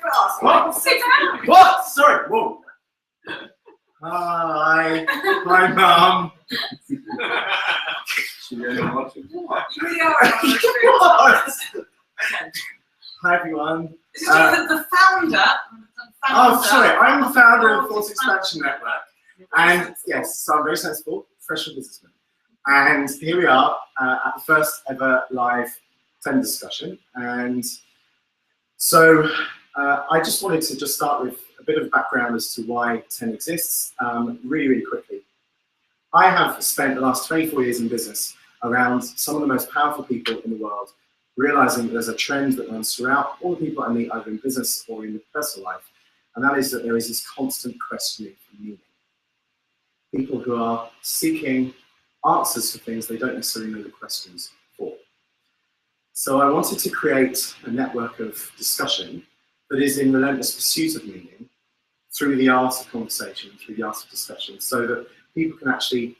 fast. What? Sit down. What? Sorry. Whoa. Hi. Hi, Mum. She really watching. We are. What? Okay. Hi, everyone. This is the founder. Oh, sorry. I'm the founder of Thought Expansion Network. And yes, so I'm very sensible, professional businessman. And here we are at the first ever live TEN discussion. And so I just wanted to start with a bit of background as to why TEN exists, really quickly. I have spent the last 24 years in business around some of the most powerful people in the world, realizing that there's a trend that runs throughout all the people I meet, either in business or in personal life, and that is that there is this constant questioning for meaning. People who are seeking answers for things they don't necessarily know the questions for. So I wanted to create a network of discussion that is in relentless pursuit of meaning through the art of conversation, through the art of discussion, so that people can actually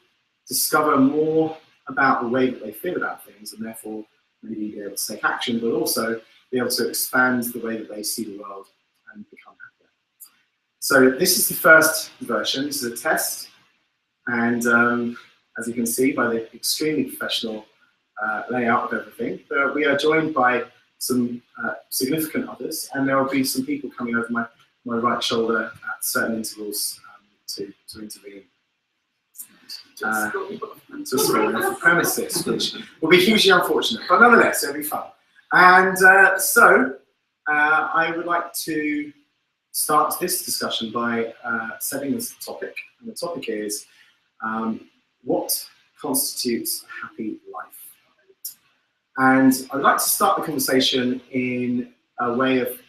discover more about the way that they feel about things and therefore maybe be able to take action, but also be able to expand the way that they see the world and become happier. So this is the first version. This is a test. And as you can see by the extremely professional layout of everything, we are joined by some significant others, and there will be some people coming over my right shoulder at certain intervals to intervene. To score the premises, which will be hugely unfortunate, but nonetheless, it'll be fun. And so I would like to start this discussion by setting this topic, and the topic is what constitutes a happy life? And I'd like to start the conversation in a way of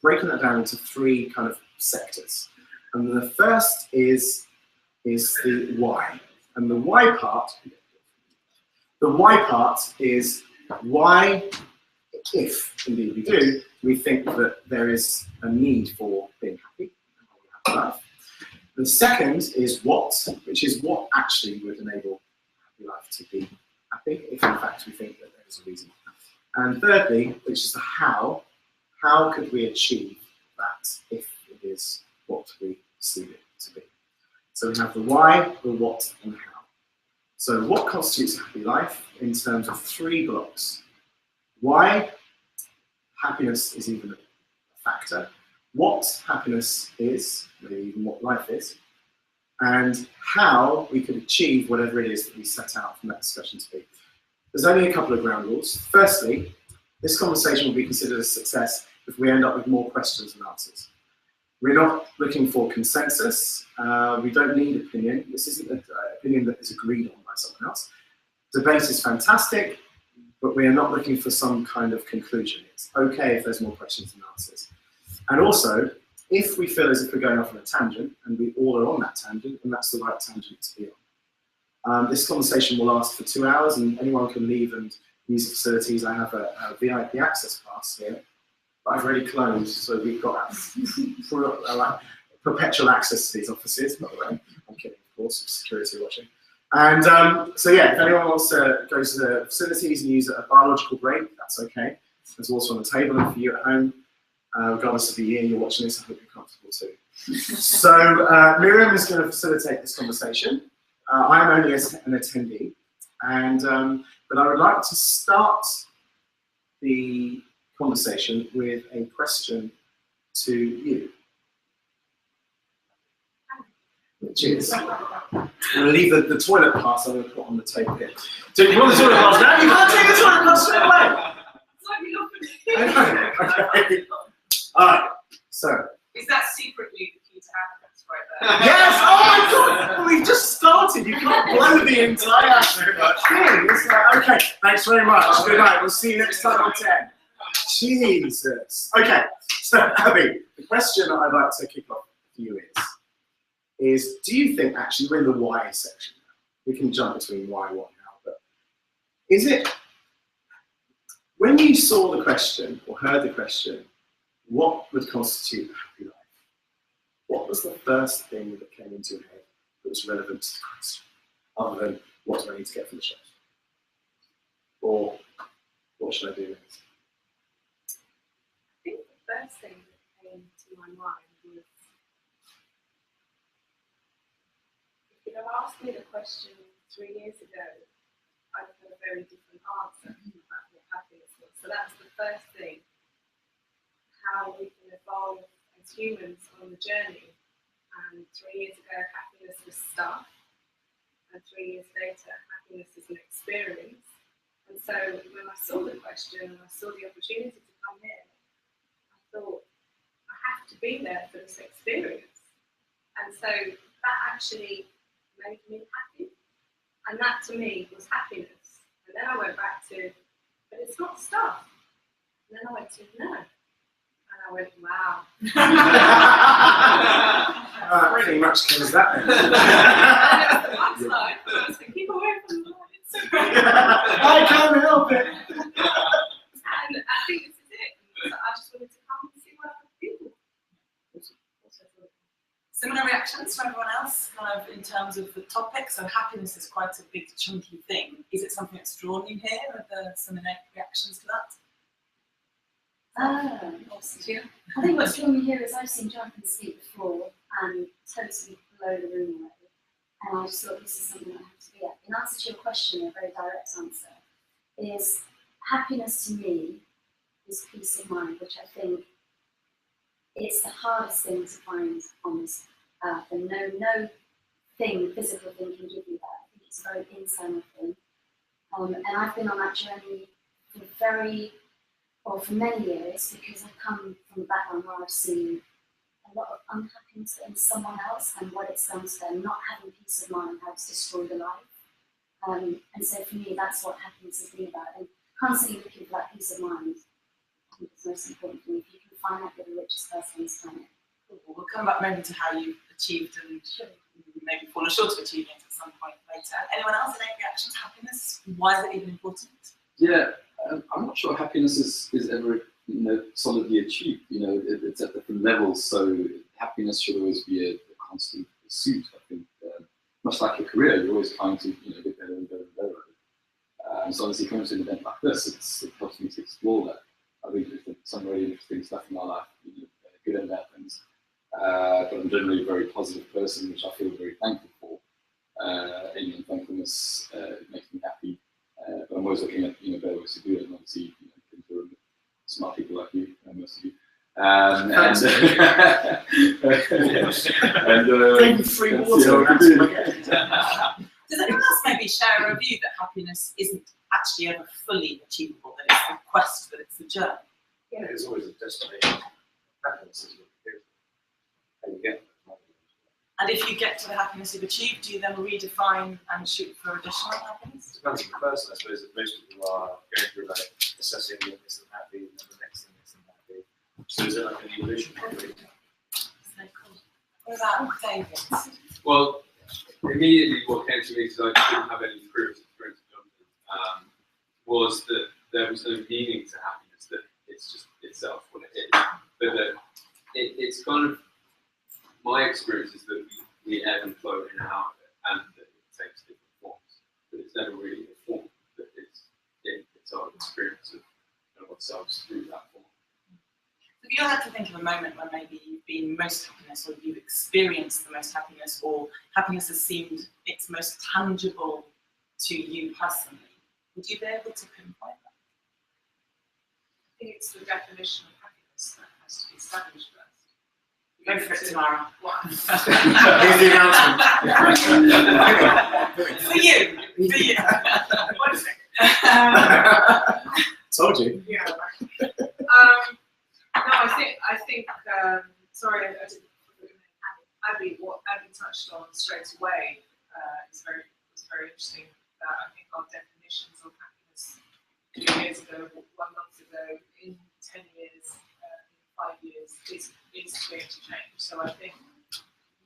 breaking that down into three kind of sectors. And the first is the why. And the why part is why, if indeed we do, we think that there is a need for being happy and having a happy life. The second is what, which is what actually would enable a happy life to be happy, if in fact we think that there is a reason. And thirdly, which is the how could we achieve that if it is what we see it to be. So we have the why, the what, and how. So what constitutes a happy life in terms of three blocks? Why happiness is even a factor, what happiness is, maybe even what life is, and how we could achieve whatever it is that we set out from that discussion to be. There's only a couple of ground rules. Firstly, this conversation will be considered a success if we end up with more questions than answers. We're not looking for consensus. We don't need opinion. This isn't an opinion that is agreed on by someone else. Debate is fantastic, but we are not looking for some kind of conclusion. It's okay if there's more questions than answers. And also, if we feel as if we're going off on a tangent, and we all are on that tangent, then that's the right tangent to be on. This conversation will last for 2 hours, and anyone can leave and use the facilities. I have a VIP access pass here. I've already closed, so we've got perpetual access to these offices, by the way. I'm kidding, of course, security watching. And so yeah, if anyone wants to go to the facilities and use a biological break, that's okay. There's also on the table, and for you at home, regardless of the year you're watching this, I hope you're comfortable too. So Miriam is going to facilitate this conversation. I'm only an attendee, and but I would like to start the conversation with a question to you, which is, I'm going to leave the toilet pass I'm going to put on the table here. So if you want the toilet pass now, you can't take the toilet pass straight away. Okay. All right. So. Is that secretly the key to happiness right there? Yes. Oh my God. We've just started. You can't blow the entire thing. It's like, okay. Thanks very much. Good night. We'll see you next time on 10. Jesus. Okay, so Abby, the question I'd like to kick off for you is do you think, actually we're in the why section now. We can jump between why, what, how, but is it, when you saw the question or heard the question, what would constitute a happy life? What was the first thing that came into your head that was relevant to the question, other than what do I need to get from the shelf? Or what should I do next? I think the first thing that into my mind was, if you'd have asked me the question 3 years ago, I'd have had a very different answer about what happiness was. So that's the first thing, how we can evolve as humans on the journey. And 3 years ago, happiness was stuff, and 3 years later, happiness is an experience. And so when I saw the question and I saw the opportunity to come here, I thought, I have to be there for this experience. And so that actually made me happy. And that to me was happiness. And then I went back to, but it's not stuff. And then I went to, no. And I went, wow. Pretty much clears that then. And it was the backside. I was like, keep away from the lights. I can't help it. And I think this is it. So I just wanted to come and see what other people. Similar reactions from everyone else, kind of in terms of the topic. So happiness is quite a big, chunky thing. Is it something that's drawn you here? Are there similar reactions to that? I think what's drawn me here is I've seen Jonathan speak before and totally blow the room away. And I just thought this is something I have to be at. In answer to your question, a very direct answer is happiness to me is peace of mind, which I think it's the hardest thing to find on this earth. And no thing, physical thing can give you that. I think it's a very internal thing. And I've been on that journey for many years because I've come from a background where I've seen a lot of unhappiness in someone else and what it's done to them, not having peace of mind, how it's destroyed a life. And so for me, that's what happiness has been about. And constantly looking for that peace of mind, I think it's most important for me. If you can find that, you're the richest person on this planet. Cool. We'll come back maybe to how you've achieved and maybe fallen short of achieving it at some point later. Anyone else? Any reactions? Happiness? Why is it even important? Yeah, I'm not sure happiness is ever solidly achieved. It's at different levels. So happiness should always be a constant pursuit. I think, much like a career, you're always trying to get better and better and better. So obviously, coming to an event like this, it helps me to explore that. I think there's some really interesting stuff in my life, good and bad things. But I'm generally a very positive person, which I feel very thankful for. And thankfulness makes me happy. But I'm always looking at better ways to do it, and obviously smart people like you, most of you. And free water. Does anyone else maybe share a view that happiness isn't actually ever fully achievable, that it's the quest, that it's the journey? Yeah, there's always a destination. Happiness is what you do. And you get that. And if you get to the happiness you've achieved, do you then redefine and shoot for additional happiness? It depends on the person, I suppose. That most people are going through like assessing what makes them happy, and then the next thing makes them happy. So is it like an evolution? What about David? Well, immediately what came to me, because I didn't have any previous experience of Jonathan, was that there was no meaning to happiness, that it's just itself what it is. But that it's kind of, my experience is that we ebb and flow in and out of it, and that it takes different forms. But it's never really a form, that it's our experience of ourselves through that form. If you had to think of a moment when maybe you've been most happiness, or you've experienced the most happiness, or happiness has seemed its most tangible to you personally, would you be able to pinpoint that? I think it's the definition of happiness that has to be established first. Go for it, Tamara. Here's the announcement. For you. One second. Told you. Yeah. No, I think. Sorry, I didn't. Abby, what Abby touched on straight away was very interesting. I think our definitions of happiness 2 years ago, 1 month ago, in 10 years, in 5 years, is going to change. So I think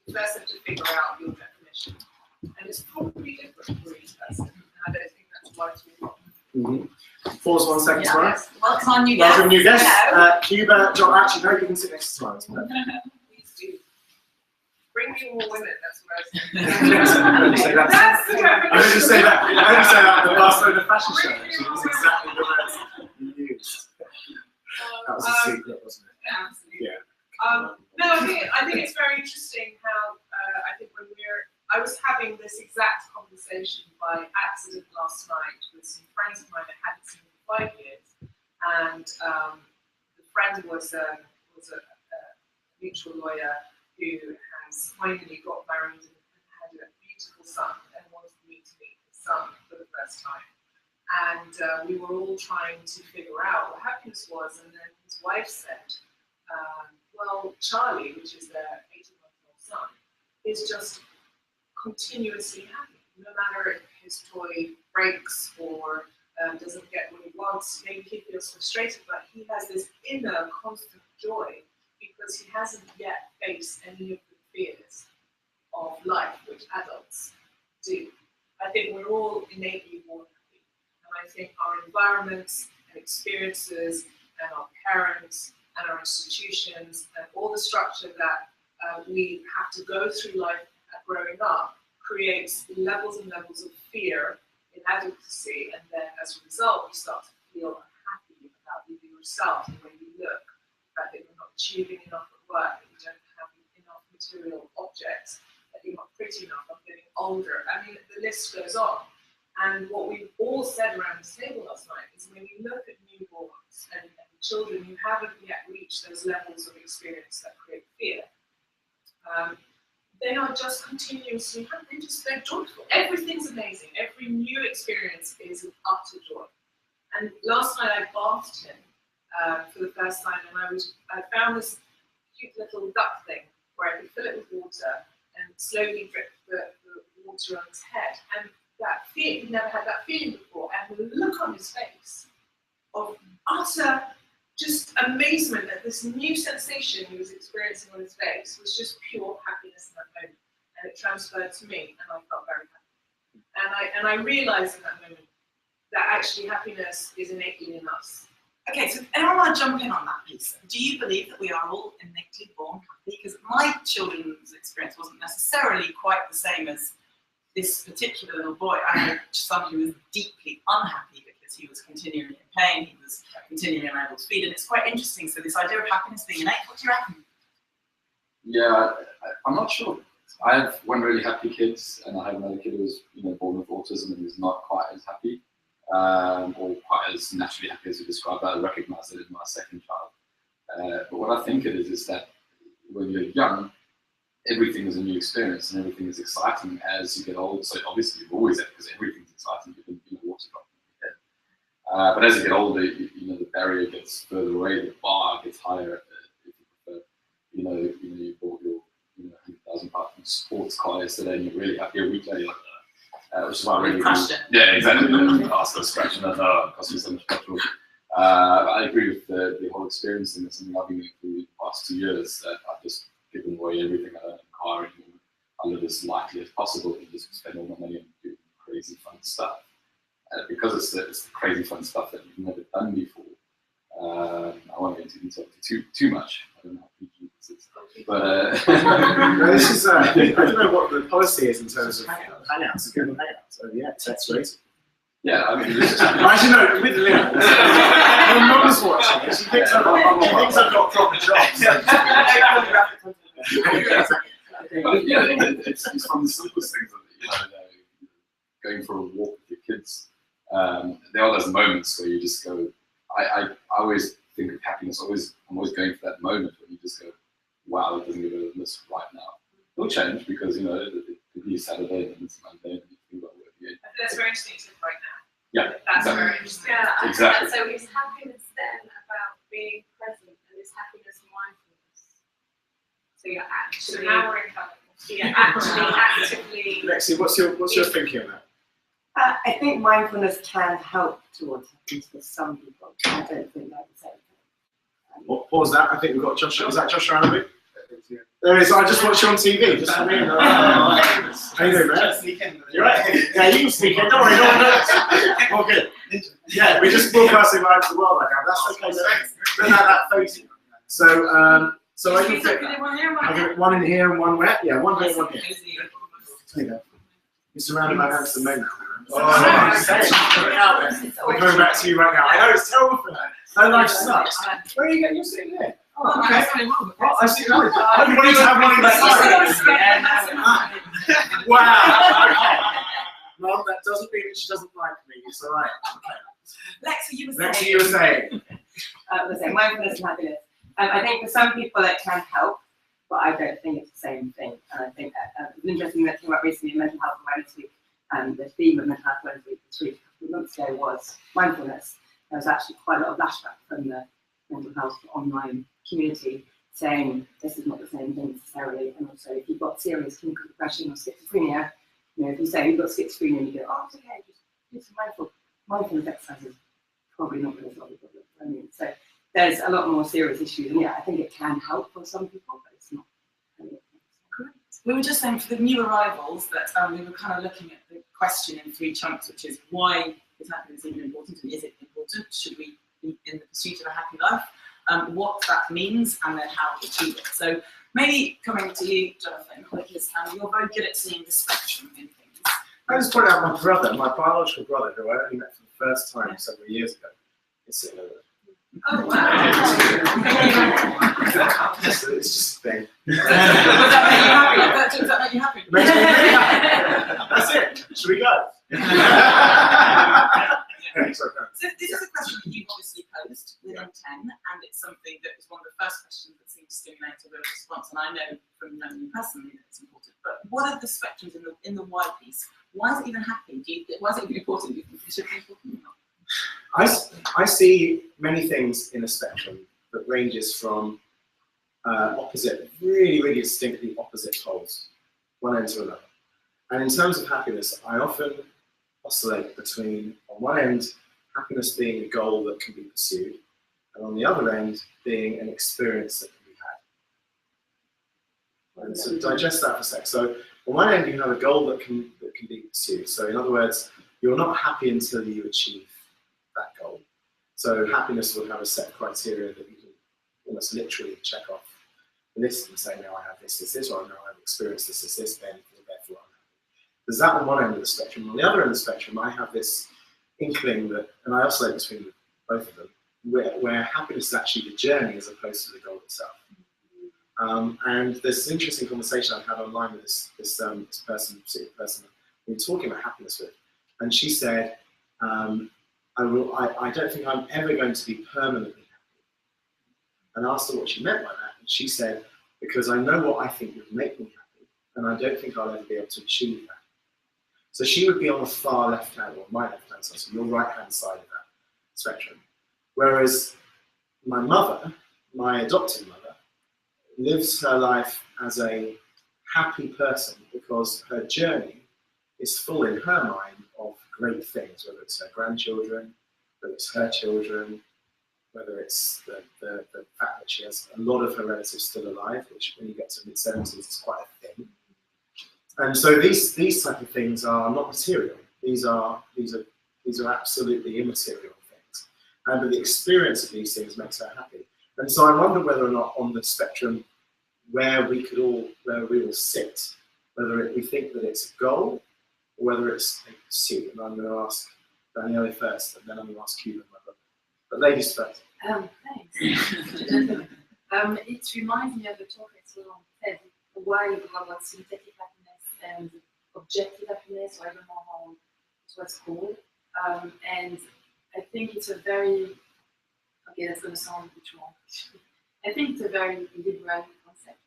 you first have to figure out your definition, and it's probably different for each person. And I don't think that's right or wrong. Pause 1 second, Tamara. Yes. Welcome our new guest. Welcome, new guest. Hello. Cuba, John, actually, no, you can sit next to Tamara. Please do. Bring me more women, that's what I I'm was going saying. to say that. That's the definition. I'm going to say that. I'm going to say that at the Barcelona fashion show. Actually, was exactly the words you used. That was a secret, wasn't it? Absolutely. Yeah. No, I think it's very interesting how I think I was having this exact conversation by accident last night with some friends of mine that hadn't seen for 5 years, and the friend was a mutual lawyer who has finally got married and had a beautiful son and wanted me to meet his son for the first time. And we were all trying to figure out what happiness was, and then his wife said, well, Charlie, which is their 18-month-old son, is just continuously happy. No matter if his toy breaks or doesn't get what he wants, maybe he feels frustrated, but he has this inner constant joy because he hasn't yet faced any of the fears of life, which adults do. I think we're all innately born happy. And I think our environments and experiences and our parents and our institutions and all the structure that we have to go through life growing up creates levels and levels of fear, inadequacy, and then as a result you start to feel unhappy about either yourself, the way you look, the fact that you're not achieving enough at work, that you don't have enough material objects, that you're not pretty enough, I'm getting older. I mean, the list goes on. And what we've all said around this table last night is when you look at newborns and children who haven't yet reached those levels of experience that create fear, they are just continuously happy. They're joyful. Everything's amazing. Every new experience is an utter joy. And last night I bathed him for the first time, and I found this cute little duck thing where I could fill it with water and slowly drip the water on his head. And that feeling, he'd never had that feeling before, and the look on his face of utter just amazement at this new sensation he was experiencing on his face was just pure happiness in that moment. And it transferred to me, and I felt very happy. And I realized in that moment that actually happiness is innately in us. Okay, so I want to jump in on that piece. Do you believe that we are all innately born happy? Because my children's experience wasn't necessarily quite the same as this particular little boy. I had a son who was deeply unhappy because he was continually in pain, he was continually unable to feed, and it's quite interesting. So this idea of happiness being innate, what do you reckon? Yeah, I'm not sure. I have one really happy kid, and I have another kid who was, born with autism and is not quite as happy, or quite as naturally happy as you described. I recognize it in my second child. But what I think it is that when you're young, everything is a new experience and everything is exciting. As you get older, so obviously you've always had, because everything's exciting, you can water drop in your head. But as you get older, the barrier gets further away, the bar gets higher. If you prefer, you bought your £100,000 sports car yesterday and you're really happy. A week later, you're like, which is why I really crushed it. Yeah, exactly. Ask for scratching that. It costs me so much petrol. I agree with the whole experience, and it's something I've been doing for the past 2 years. That I've just given away everything I own in the car, and I live as lightly as possible and just spend all my money on doing crazy fun stuff. Because it's the crazy fun stuff that you've never done before. I won't get into detail too much. I don't know how PG this is. But this is, I don't know what the policy is in terms of hangouts. So yeah, that's great. Yeah, I mean, actually, no, with Lynn, when Mum's watching it, she thinks I've got proper jobs. It's from the simplest things that, going for a walk with your kids. There are those moments where you just go, I always think of happiness, I'm always going for that moment when you just go, wow, it doesn't give a miss right now. It'll change because, it could be Saturday and it's Monday and you think about work again. That's very interesting to right now. Yeah, that's exactly. very interesting. Yeah, Exactly. So is happiness then about being present, and is happiness mindfulness? So you're actually, So now we're in color. you're actively. Lexi, what's your thinking on that? I think mindfulness can help towards happiness for some people. I don't think that's the same thing. What was that? I think we've got Josh. Was that Josh Ranaby? There is. I just watched you on TV. Just for me. How you doing, man? You're right. Yeah, you can sneak in. Don't worry, no one knows. All good. Yeah, we're just broadcasting live to the world right now. That's okay. Don't have that face. So I can fit that. I get one in here and one where? Yeah, one here and one here. There you go. You're surrounded by handsome men now. We're going back to you right now. I know it's terrible for that. No life sucks. Where are you going? You're sitting there. Oh, okay. That's something wrong with Oh, I see. that. I wanted to have one in the side. Yeah, Wow. Okay. Well, that doesn't mean that she doesn't like me. It's all right. Okay. Lexi, you were Next thing saying. you were saying. Let's say mindfulness and happiness. I think for some people it can help, but I don't think it's the same thing. And I think it's interesting that came up recently in Mental Health Awareness Week. The theme of Mental Health Awareness Week this week, a few months ago, was mindfulness. There was actually quite a lot of lashback from the mental health online community saying this is not the same thing necessarily. And also, if you've got serious clinical depression or schizophrenia, you know, if you say you've got schizophrenia and you go, oh, it's okay, just do some mindfulness exercises, probably not going to solve the problem. I mean, so there's a lot more serious issues, and yeah, I think it can help for some people, but it's not. Correct. We were just saying for the new arrivals that we were kind of looking at the question in 3 chunks, which is why is happiness even important, and is it important? Should we be in the pursuit of a happy life? What that means, and then how to achieve it. So maybe coming to you, Jonathan, because you're very good at seeing the spectrum in things. I just point out my brother, my biological brother, who I only met for the first time several years ago, is sitting over there. Oh wow! So it's just a thing. Does that make you happy? Makes me really happy. That's it. Should we go? Sorry, no. So this is a question that you've obviously posed within 10, and it's something that is one of the first questions that seems to stimulate a real response, and I know from knowing you personally that it's important. But what are the spectrums in the why piece? Why is it even happy? Why is it even important? Do you think it should be important or not? I see many things in a spectrum that ranges from opposite, really, really distinctly opposite poles, one end to another. And in terms of happiness, I often oscillate between, on one end, happiness being a goal that can be pursued, and on the other end, being an experience that can be had. And so digest that for a sec. So on one end, you have a goal that can be pursued. So in other words, you're not happy until you achieve that goal. So happiness will have a set of criteria that you can almost literally check off the list and say, now I have this, or now I've experienced this, then therefore I'm happy. There's that on one end of the spectrum. On the other end of the spectrum, I have this inkling that, and I oscillate between both of them, where happiness is actually the journey as opposed to the goal itself. And there's this interesting conversation I've had online with this person we're talking about happiness with, and she said, I don't think I'm ever going to be permanently happy. And I asked her what she meant by that, and she said, because I know what I think would make me happy, and I don't think I'll ever be able to achieve that. So she would be on the far left-hand, or my left-hand side, so your right-hand side of that spectrum. Whereas my mother, my adopted mother, lives her life as a happy person because her journey is full in her mind of great things, whether it's her grandchildren, whether it's her children, whether it's the fact that she has a lot of her relatives still alive, which when you get to mid-70s is quite a thing. And so these type of things are not material. These are absolutely immaterial things. But the experience of these things makes her happy. And so I wonder whether or not on the spectrum where we all sit, whether we think that it's a goal or whether it's a pursuit. And I'm going to ask Danielle first, and then I'm going to ask Cuba, my brother. But ladies first. Thanks. It reminds me of the talk I saw on TED a while ago about synthetic happiness and objective happiness, or I don't know how it was called. And I think it's a very, okay, that's going to sound a bit wrong. I think it's a very liberal concept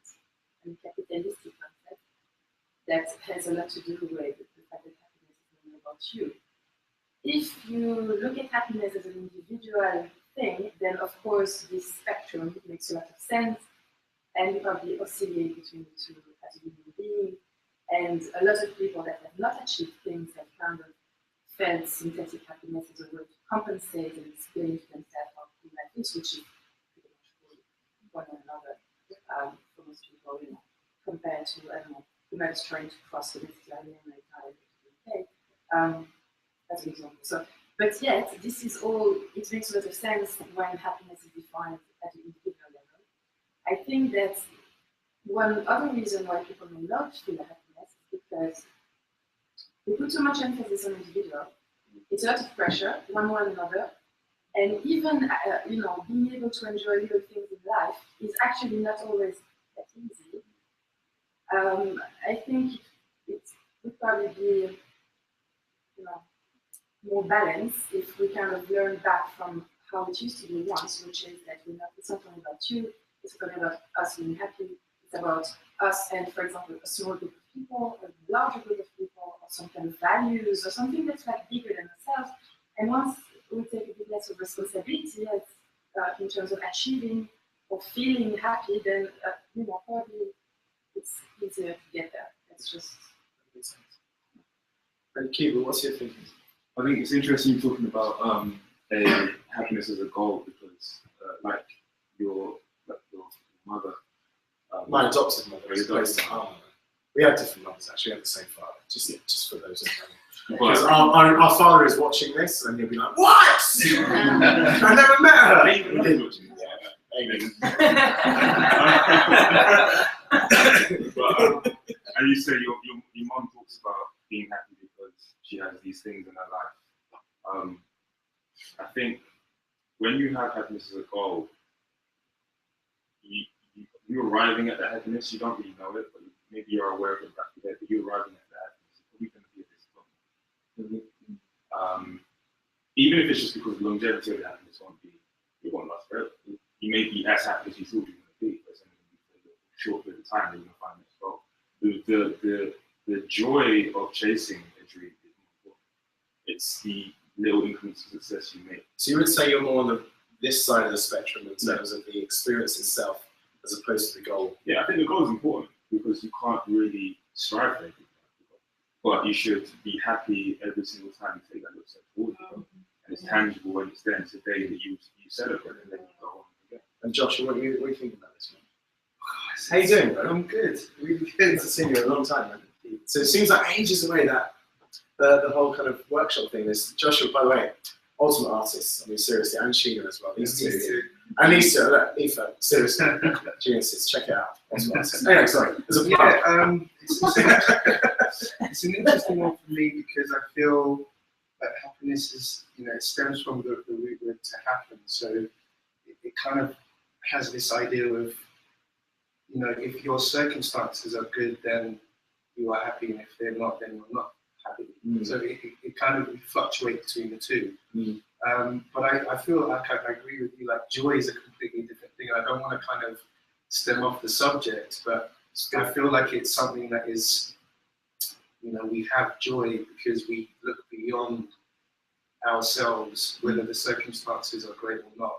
and capitalistic concept that has a lot to do with the fact that happiness is only about you. If you look at happiness as an individual thing, then of course this spectrum makes a lot of sense, and you probably oscillate between the two as a human being. And a lot of people that have not achieved things have kind of felt synthetic happiness as a way to compensate and explain to themselves how cool life is, which is pretty much cool one another for most people, you know, compared to, I don't know, whoever's trying to cross the Mediterranean like I to the UK, as an example. So, but yet, this is all, it makes a lot of sense when happiness is defined at an individual level. I think that one other reason why people may not feel happiness is because we put too much emphasis on individual. It's a lot of pressure, one another, and even you know, being able to enjoy little things in life is actually not always that easy. I think it would probably be, more balanced if we kind of learn back from how it used to be once, which is that it's not only about you, it's not only about us being happy, it's about us and, for example, a small group of people, a larger group of people, or some kind of values, or something that's like bigger than ourselves. And once we take a bit less of responsibility in terms of achieving or feeling happy, then probably it's easier to get there. It's just. And Kiva, what's your thinking? I think it's interesting you're talking about a happiness as a goal, because like your mother, My adopted mother is Your based adopted on our mother. We had different mothers actually, we had the same father, just for those who but, because our father is watching this and he'll be like, what? I never met her. He did. Amen. But, and you say your mom talks about being happy because she has these things in her life. I think when you have happiness as a goal, you're arriving at that happiness. You don't really know it, but maybe you're aware of it back there. But you're arriving at that happiness. It's probably going to be a disappointment. Even if it's just because the longevity of the happiness it won't last forever. You may be as happy as you thought you were going to be, but it's only going to be for a short period of time that you're going to find this goal. The joy of chasing a dream is more important. It's the little increments of success you make. So you would say you're more on this side of the spectrum in terms of the experience itself, as opposed to the goal. Yeah, I think the goal is important because you can't really strive for anything. But you should be happy every single time you take that little step forward. And it's tangible when it's there. It's a day that you celebrate and then you go on again. And Joshua, what are you thinking about this one? How you doing, bro? I'm good. Really good. To see you in a long time, man. So it seems like ages away that the whole kind of workshop thing. This Joshua, by the way, ultimate artist. I mean, seriously, and Sheena as well. These two. And these two, Aoife, seriously, geniuses. Check it out. Ultimate artist. Anyway, sorry. There's a plug. It's an interesting one for me because I feel that happiness is, it stems from the root word to happen. So it kind of has this idea of, if your circumstances are good, then you are happy, and if they're not, then you're not happy. So it kind of fluctuates between the two. But I feel like I agree with you, like joy is a completely different thing. I don't want to kind of stem off the subject, but I feel like it's something that is, we have joy because we look beyond ourselves, whether the circumstances are great or not.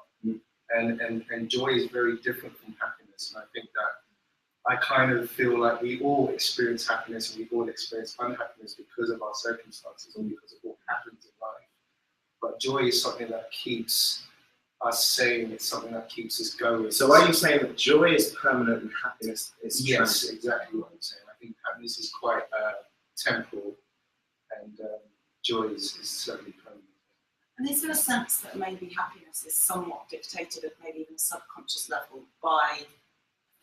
And joy is very different from happiness. And I think that I kind of feel like we all experience happiness and we all experience unhappiness because of our circumstances or because of what happens in life. But joy is something that keeps us sane. It's something that keeps us going. So are you saying that joy is permanent and happiness is Yes, transient? exactly what I'm saying. I think happiness is quite temporal, and joy is certainly permanent. And is there a sense that maybe happiness is somewhat dictated at maybe even a subconscious level by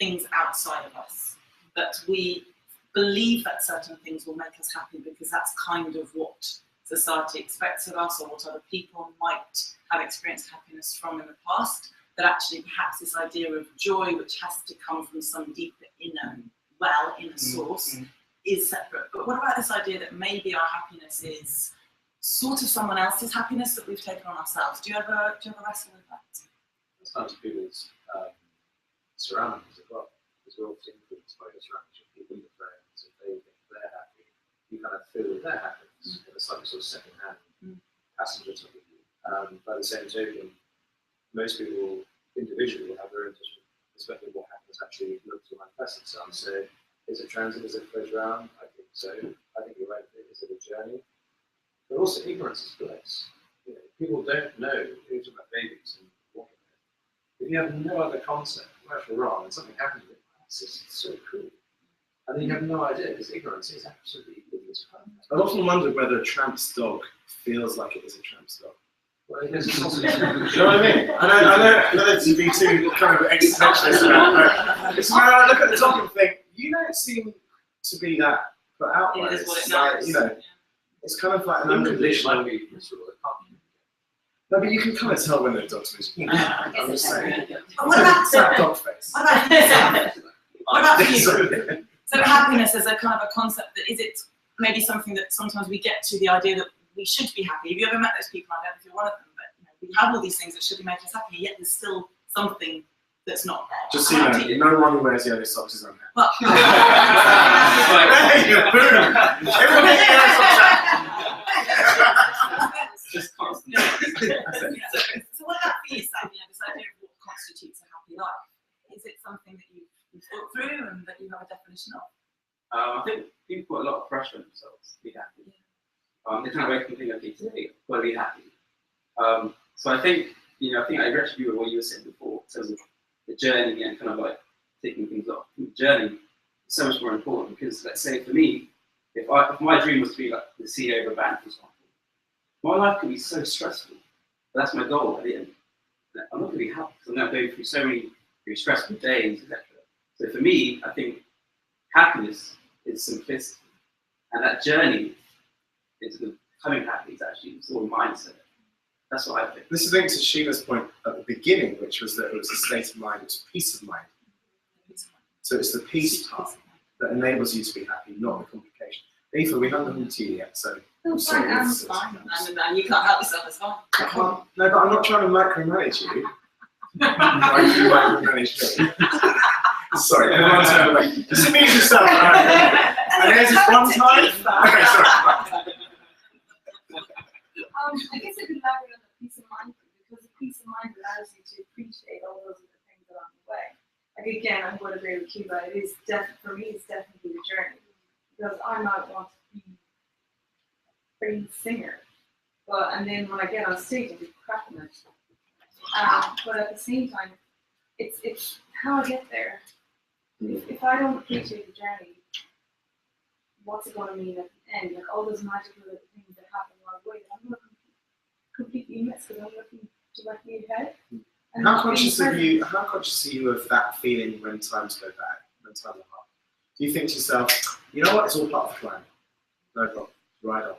things outside of us? That we believe that certain things will make us happy because that's kind of what society expects of us, or what other people might have experienced happiness from in the past, that actually perhaps this idea of joy, which has to come from some deeper inner source, is separate. But what about this idea that maybe our happiness is sort of someone else's happiness that we've taken on ourselves? Do you ever wrestle with that? It's down to people's surroundings as well, because we're often influenced by your surroundings, your people, your friends. If they think they're happy, you kind of feel their happiness in a slightly sort of second-hand passenger type of view. By the same token, most people individually will have their own perspective of what happiness actually looks or manifests itself. So, is it transit? Is it flows around? I think so. I think you're right. Is it a journey? But also, ignorance is bliss. People don't know. You're talking about babies and walking. If you have no other concept, right or wrong, and something happens, it's just so cool. And then you have no idea, because ignorance is absolutely this fun. I've often wondered whether a tramp's dog feels like it is a tramp's dog. Well, it is. You know what I mean? I know to be too kind of existentialist about it. It's when I look at the dog and think, you don't seem to be that put out by It it. is what it It's like, knows. it's kind of like an unconditional. No, No, but you can kind of tell when the dog's losing. I'm just saying. But what about That dog face. what about what about for you? So happiness is a kind of a concept that is it maybe something that sometimes we get to the idea that we should be happy. Have you ever met those people? I don't know if you're one of them, but we have all these things that should be making us happy, yet there's still something that's not there. Just so you know, no one who wears yellow socks is unhappy. Well, There you go, boom! Everyone gets yellow socks out. Just constant. So what about for you, Sam? This idea of what constitutes a happy life. Is it something that you've thought through and that you have a definition of? I think people put a lot of pressure on themselves to be happy. They kind of wake up and think, okay, today I've got to be happy. So I think, I think I actually agree with what you were saying before in terms of the journey and kind of like taking things off. The journey is so much more important because, let's say for me, if my dream was to be like the CEO of a bank, for example, my life could be so stressful. But that's my goal at the end. I'm not going to be happy because I'm now going through so many very stressful days, etc. So for me, I think happiness is simplicity, and that journey into becoming happy is actually it's all mindset. That's what I think. This is linked to Sheila's point at the beginning, which was that it was a state of mind, it's peace of mind. So it's the peace part that enables you to be happy, not the complication. Eva, we haven't done tea yet, so I'm sorry. I'm fine. And you can't help yourself as well. No, but I'm not trying to micromanage you. You micromanage me. Sorry, everyone turn away. Just amuse yourself. And there's this one time. Okay, sorry. I guess I could elaborate on the peace of mind thing, because the peace of mind allows you to appreciate all those other things along the way. Like again, I'm going to agree with Cuba. It is for me, it's definitely the journey, because I might want to be a great singer, and then when I get on stage, I do crap in it. But at the same time, it's how I get there. If I don't appreciate the journey, what's it going to mean at the end? Like all those magical little things that happen along the way, I'm going to completely miss because I'm looking directly ahead. And How conscious are you of that feeling when times go bad, when times are hard? Do you think to yourself, you know what, it's all part of the plan. No problem. Right on.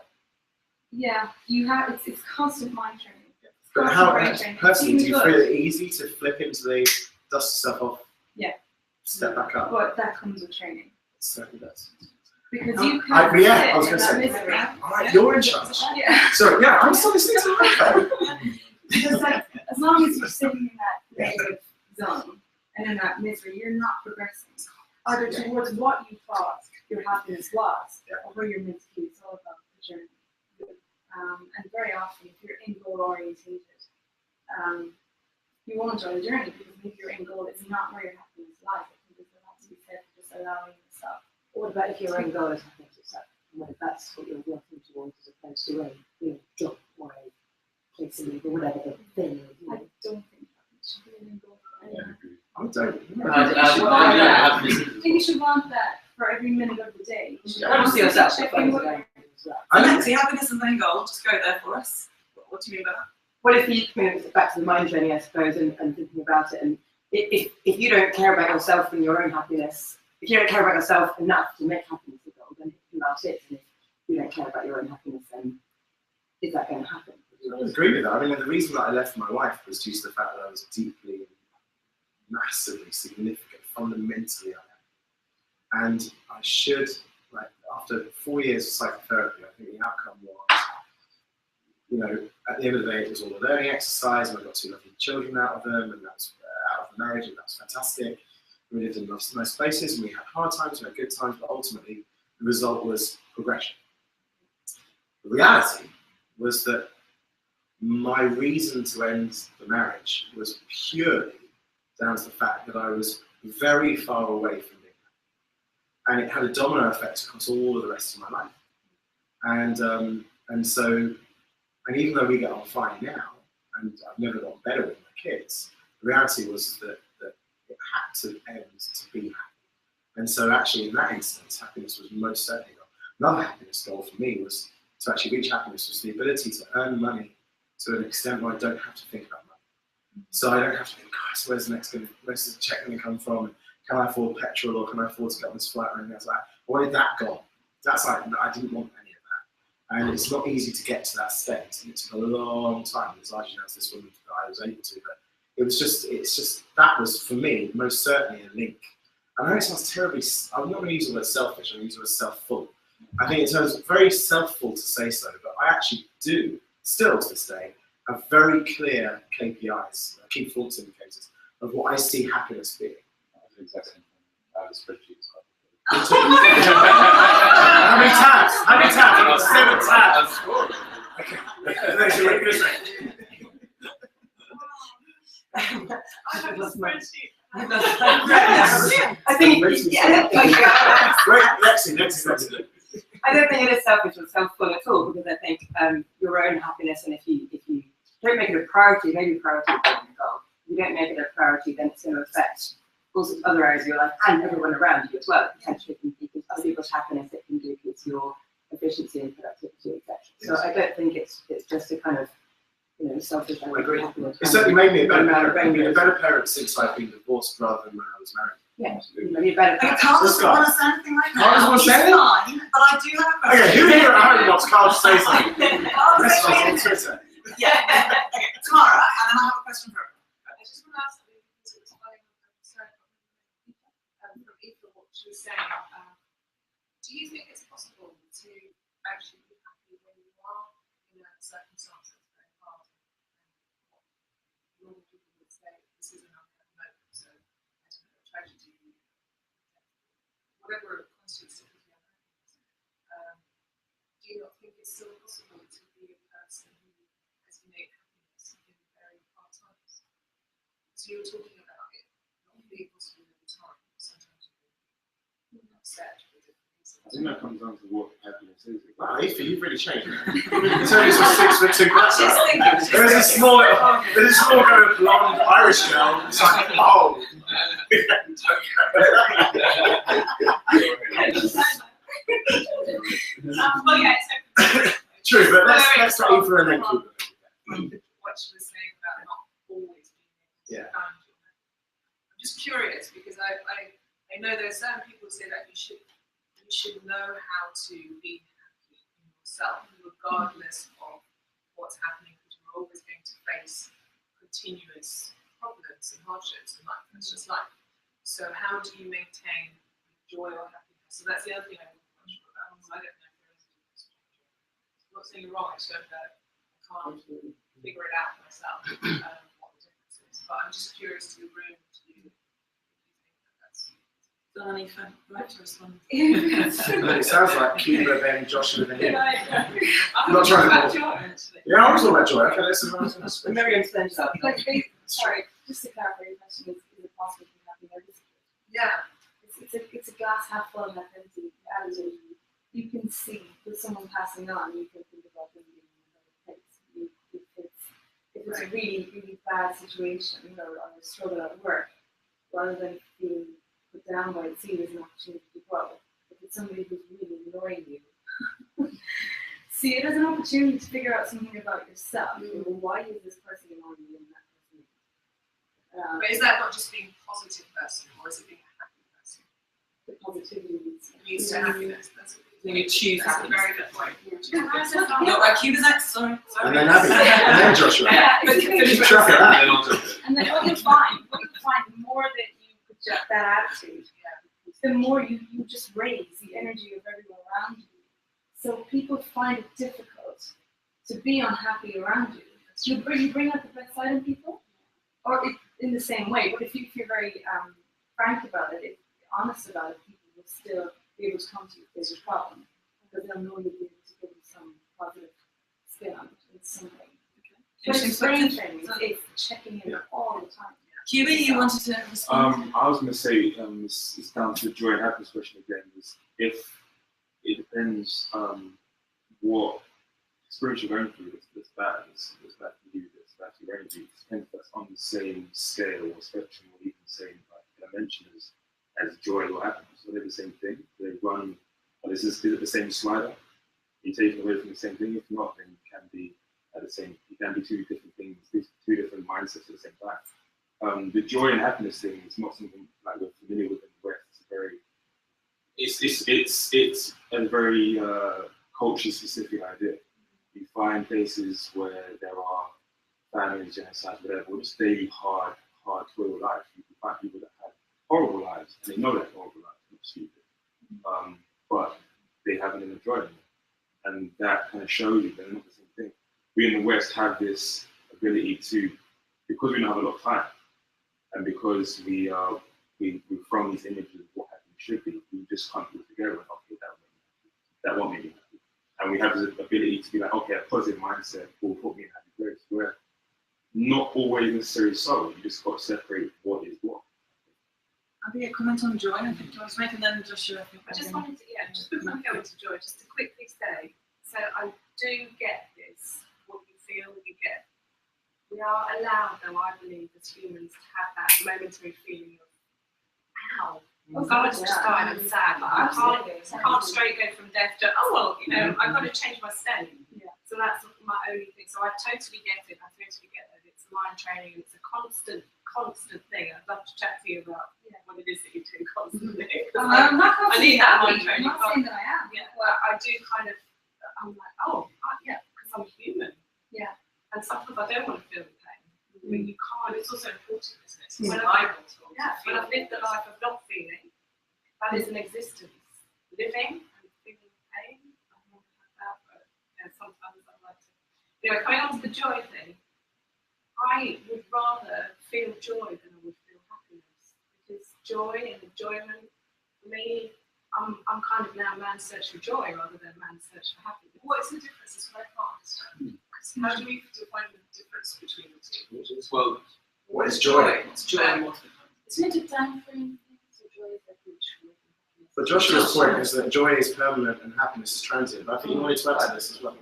Yeah, you have it's constant mind training. But how personally do you feel it easy to flip into the dust yourself off? Yeah. Step back up. But that comes with training. It certainly does. Because you can't I was sit going to in say. that misery. All right, you're in charge. Yeah. So yeah, I'm still listening to her. Because like, as long as you're sitting in that negative zone and in that misery, you're not progressing either towards what you thought your happiness was or where you're meant to be. It's all about the journey. And very often, if you're in goal orientated, you won't enjoy the journey because maybe your end goal is not where your happiness lies. I think there's a lot to be said for just allowing yourself. What about if your own goal is happiness yourself? That's what you're working towards as opposed to a job or a place in or whatever the thing is. I don't think happiness should be an end goal for anyone. I don't. I think you should want that for every minute of the day. You should Obviously yourself. Alexi, happiness and then goal. Just go there for us. What do you mean by that? Well, if you back to the mind journey, I suppose, and thinking about it, and if you don't care about yourself and your own happiness, if you don't care about yourself enough to make happiness a goal, then think about it. And if you don't care about your own happiness, then is that going to happen? I would agree with that. I mean, the reason that I left my wife was due to the fact that I was deeply, massively significant, fundamentally unhappy. And I should, like, after 4 years of psychotherapy, I think the outcome was, at the end of the day, it was all a learning exercise, and I got 2 lovely children out of them, and that's out of the marriage, and that was fantastic. We lived in nice places, and we had hard times, we had good times, but ultimately, the result was progression. The reality was that my reason to end the marriage was purely down to the fact that I was very far away from being happy. And it had a domino effect across all of the rest of my life. And even though we get on fine now, and I've never gotten better with my kids, the reality was that it had to end to be happy. And so actually in that instance, happiness was most certainly a goal. Another happiness goal for me was to actually reach happiness was the ability to earn money to an extent where I don't have to think about money. So I don't have to think, gosh, where's the check going to come from? Can I afford petrol, or can I afford to get on this flight or anything else like that? I wanted that gone. That's like, I didn't want any of that. And it's not easy to get to that state. And it took a long time. It was largely as this woman that I was able to, but it's just, that was for me, most certainly a link. I know it sounds terribly, I'm not going to use the word selfish, I'm going to use the word self-full. I think it sounds very self-full to say so, but I actually do, still to this day, have very clear KPIs, key performance indicators, of what I see happiness being. Exactly. Spreadsheets. How many tabs? How many tabs? I've got 7 tabs. Okay. What are you going to say? I have a spreadsheet. I think, yeah, Lexi. I don't think it is selfish or self-full at all, because I think your own happiness, and if you don't make it a priority, maybe priority is not your goal. If you don't make it a priority, then it's going to affect all sorts of other areas of your life and everyone around you as well. Potentially, it can decrease other people's happiness, it can decrease your efficiency and productivity, etc. So I don't think it's just a kind of, selfish. I agree. It certainly made me a better parent. I've been a better parent since I've been divorced rather than when I was married. Yeah, maybe a better parent. Carl doesn't want to say anything like that. Carl doesn't want to say anything? Fine, but I do have a question. Okay, who here at home wants Carl to say something? Carl, Message us say on Twitter. Yeah. Okay, Tamara, and then I have a question for everyone. I just want to ask something because it was following from Eva, what she was saying. Do you think it's possible to actually be happy when you are in a circumstance that's very hard? And normal people would say, this is an unhappy moment, so I don't know, tragedy, whatever constitutes typically unhappiness. Do you not think it's still possible to be a person who has innate happiness in very hard times? So you were talking about it not being possible all the time. Sometimes you're upset for different reasons. I think that comes down to what happiness is. Wow, Aoife, you've really changed. It's only a 6'2" glass. Just thinking. There's a small kind of blonde Irish girl. It's like, oh. Well, yeah, True, but let's not Aoife and then keep it. what she was saying about not always being able to Yeah. find your happiness. I'm just curious because I know there are certain people who say that you should know how to be happy in yourself, regardless of what's happening, because you're always going to face continuous problems and hardships in life. That's just life. So how do you maintain joy or happiness? So that's the other thing I'm not sure about. I don't know if there is a difference between joy. I'm not saying you're wrong, I just don't know. I can't figure it out myself what the difference is. But I'm just curious to the room to you if you think that that's Donnie, if I'd like to respond. It sounds like Cuba, then Joshua, then you. I'm not trying to- about joy, actually. Yeah, I was all about joy. Okay, let's Mary understands that. Sorry, just to clarify your question, is it possible to be happy? Yeah. It's a glass half full and half empty attitude. You can see with someone passing on, you can think about them being in a better place. If it's a really, really bad situation, or a struggle at work, rather than being put down by it, see it as an opportunity to grow. If it's somebody who's really annoying you, see it as an opportunity to figure out something about yourself. Well, why is this person annoying you and that person? But is that not just being a positive person, or is it being a happy person? The positivity Leads to happiness. That's When you choose a happiness. very good point. No, Cuba's next, sorry. And then Abby, and then Joshua. Yeah, But Keep track of that. and then what you find, the more that you project that attitude, the more you just raise the energy of everyone around you. So people find it difficult to be unhappy around you. You bring out the best side in people, or in the same way. But if you're very frank about it, if you're honest about it, people will still be able to come to you if there's a problem, because they'll know you'll be able to give them some positive spin on it in some way. But it's brain training. It's checking in all the time. Cuba, you wanted to respond? I was going to say, it's down to the joy and happiness question again. Is if it depends what experience you're going through that's bad for you, that's bad for your energy. It depends if that's on the same scale or spectrum or even same dimension as joy or happiness. So they're the same thing. They run. Is it the same slider? You're taking away from the same thing. If not, then you can be You can be two different things, two different mindsets at the same time. The joy and happiness thing is not something like we're familiar with in the West. It's a very culture-specific idea. find places where there are famines, genocides, whatever, or just daily hard toil lives. You can find people that have horrible lives, and they know they're horrible lives, not stupid. But they haven't been enjoying them. And that kind of shows you they're not the same thing. We in the West have this ability to, because we don't have a lot of time, and because we're from these images of what happiness should be, we just can't put it together and okay, that won't make me happy. And we have this ability to be like, okay, a positive mindset will put me in a happy place. Where not always necessarily so. You just got to separate what is what. I'll be a comment on joy. I think I was making then Joshua. I just wanted to, just before we go into joy, just to quickly say, so I do get this, what you feel, you get. We are allowed, though, I believe, as humans, to have that momentary feeling of, ow, someone's just died, I'm sad. But I can't straight go from death to, oh, well, you know, I've got to change my state. Yeah. So that's my only thing. So I totally get it. I totally get that. It's mind training. It's a constant thing. I'd love to chat to you about what it is that you do constantly. I need that mind training. I'm not saying that I am. Yeah, well, I do kind of, I'm like, oh, yeah, because I'm human. Yeah. And sometimes I don't want to feel the pain. I mean, you can't. It's also important, isn't it? It's Yeah. survival. When I've lived the life of not feeling, that is an existence. Living and feeling pain, I want to have that, but sometimes I like to. Anyway, coming on to the joy thing, I would rather feel joy than I would feel happiness. Because joy and enjoyment, for me, I'm kind of now man's search for joy rather than man's search for happiness. What's the difference? Is what I can't understand. How do we define the difference between the two? Well, What is joy? It's joy. Isn't it a time frame thing? So joy is like which But Joshua's point is that joy is permanent and happiness is transient. I think you wanted to add to this as well.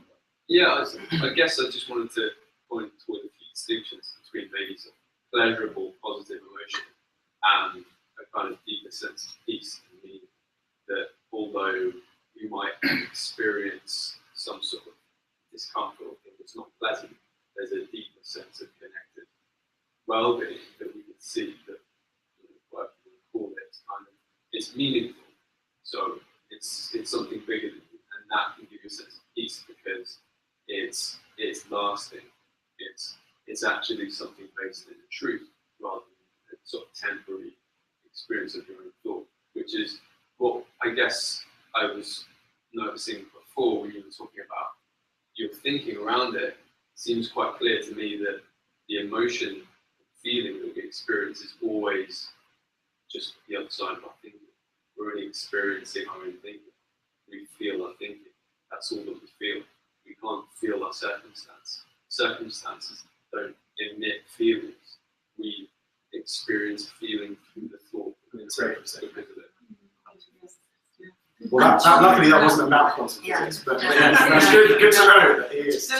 yeah, I guess I just wanted to point toward a few distinctions between maybe some pleasurable, positive emotion and a kind of deeper sense of peace and meaning. That although you might experience some sort of discomfort or think it's not pleasant, there's a deeper sense of connected well-being that we can see that, what we call it, it's meaningful. So it's something bigger than you, and that can give you a sense of peace because it's lasting. It's actually something based in the truth rather than a sort of temporary experience of your own thought, which is what I guess I was noticing before when you were talking about your thinking around it. Seems quite clear to me that the emotion, feeling that we experience is always just the other side of our thinking. We're only experiencing our own thinking. We feel our thinking. That's all that we feel. We can't feel our circumstance. Circumstances don't emit feelings. We experience feeling through the thought because of it. Well, luckily that wasn't about constitutes, but that's good to know that he is.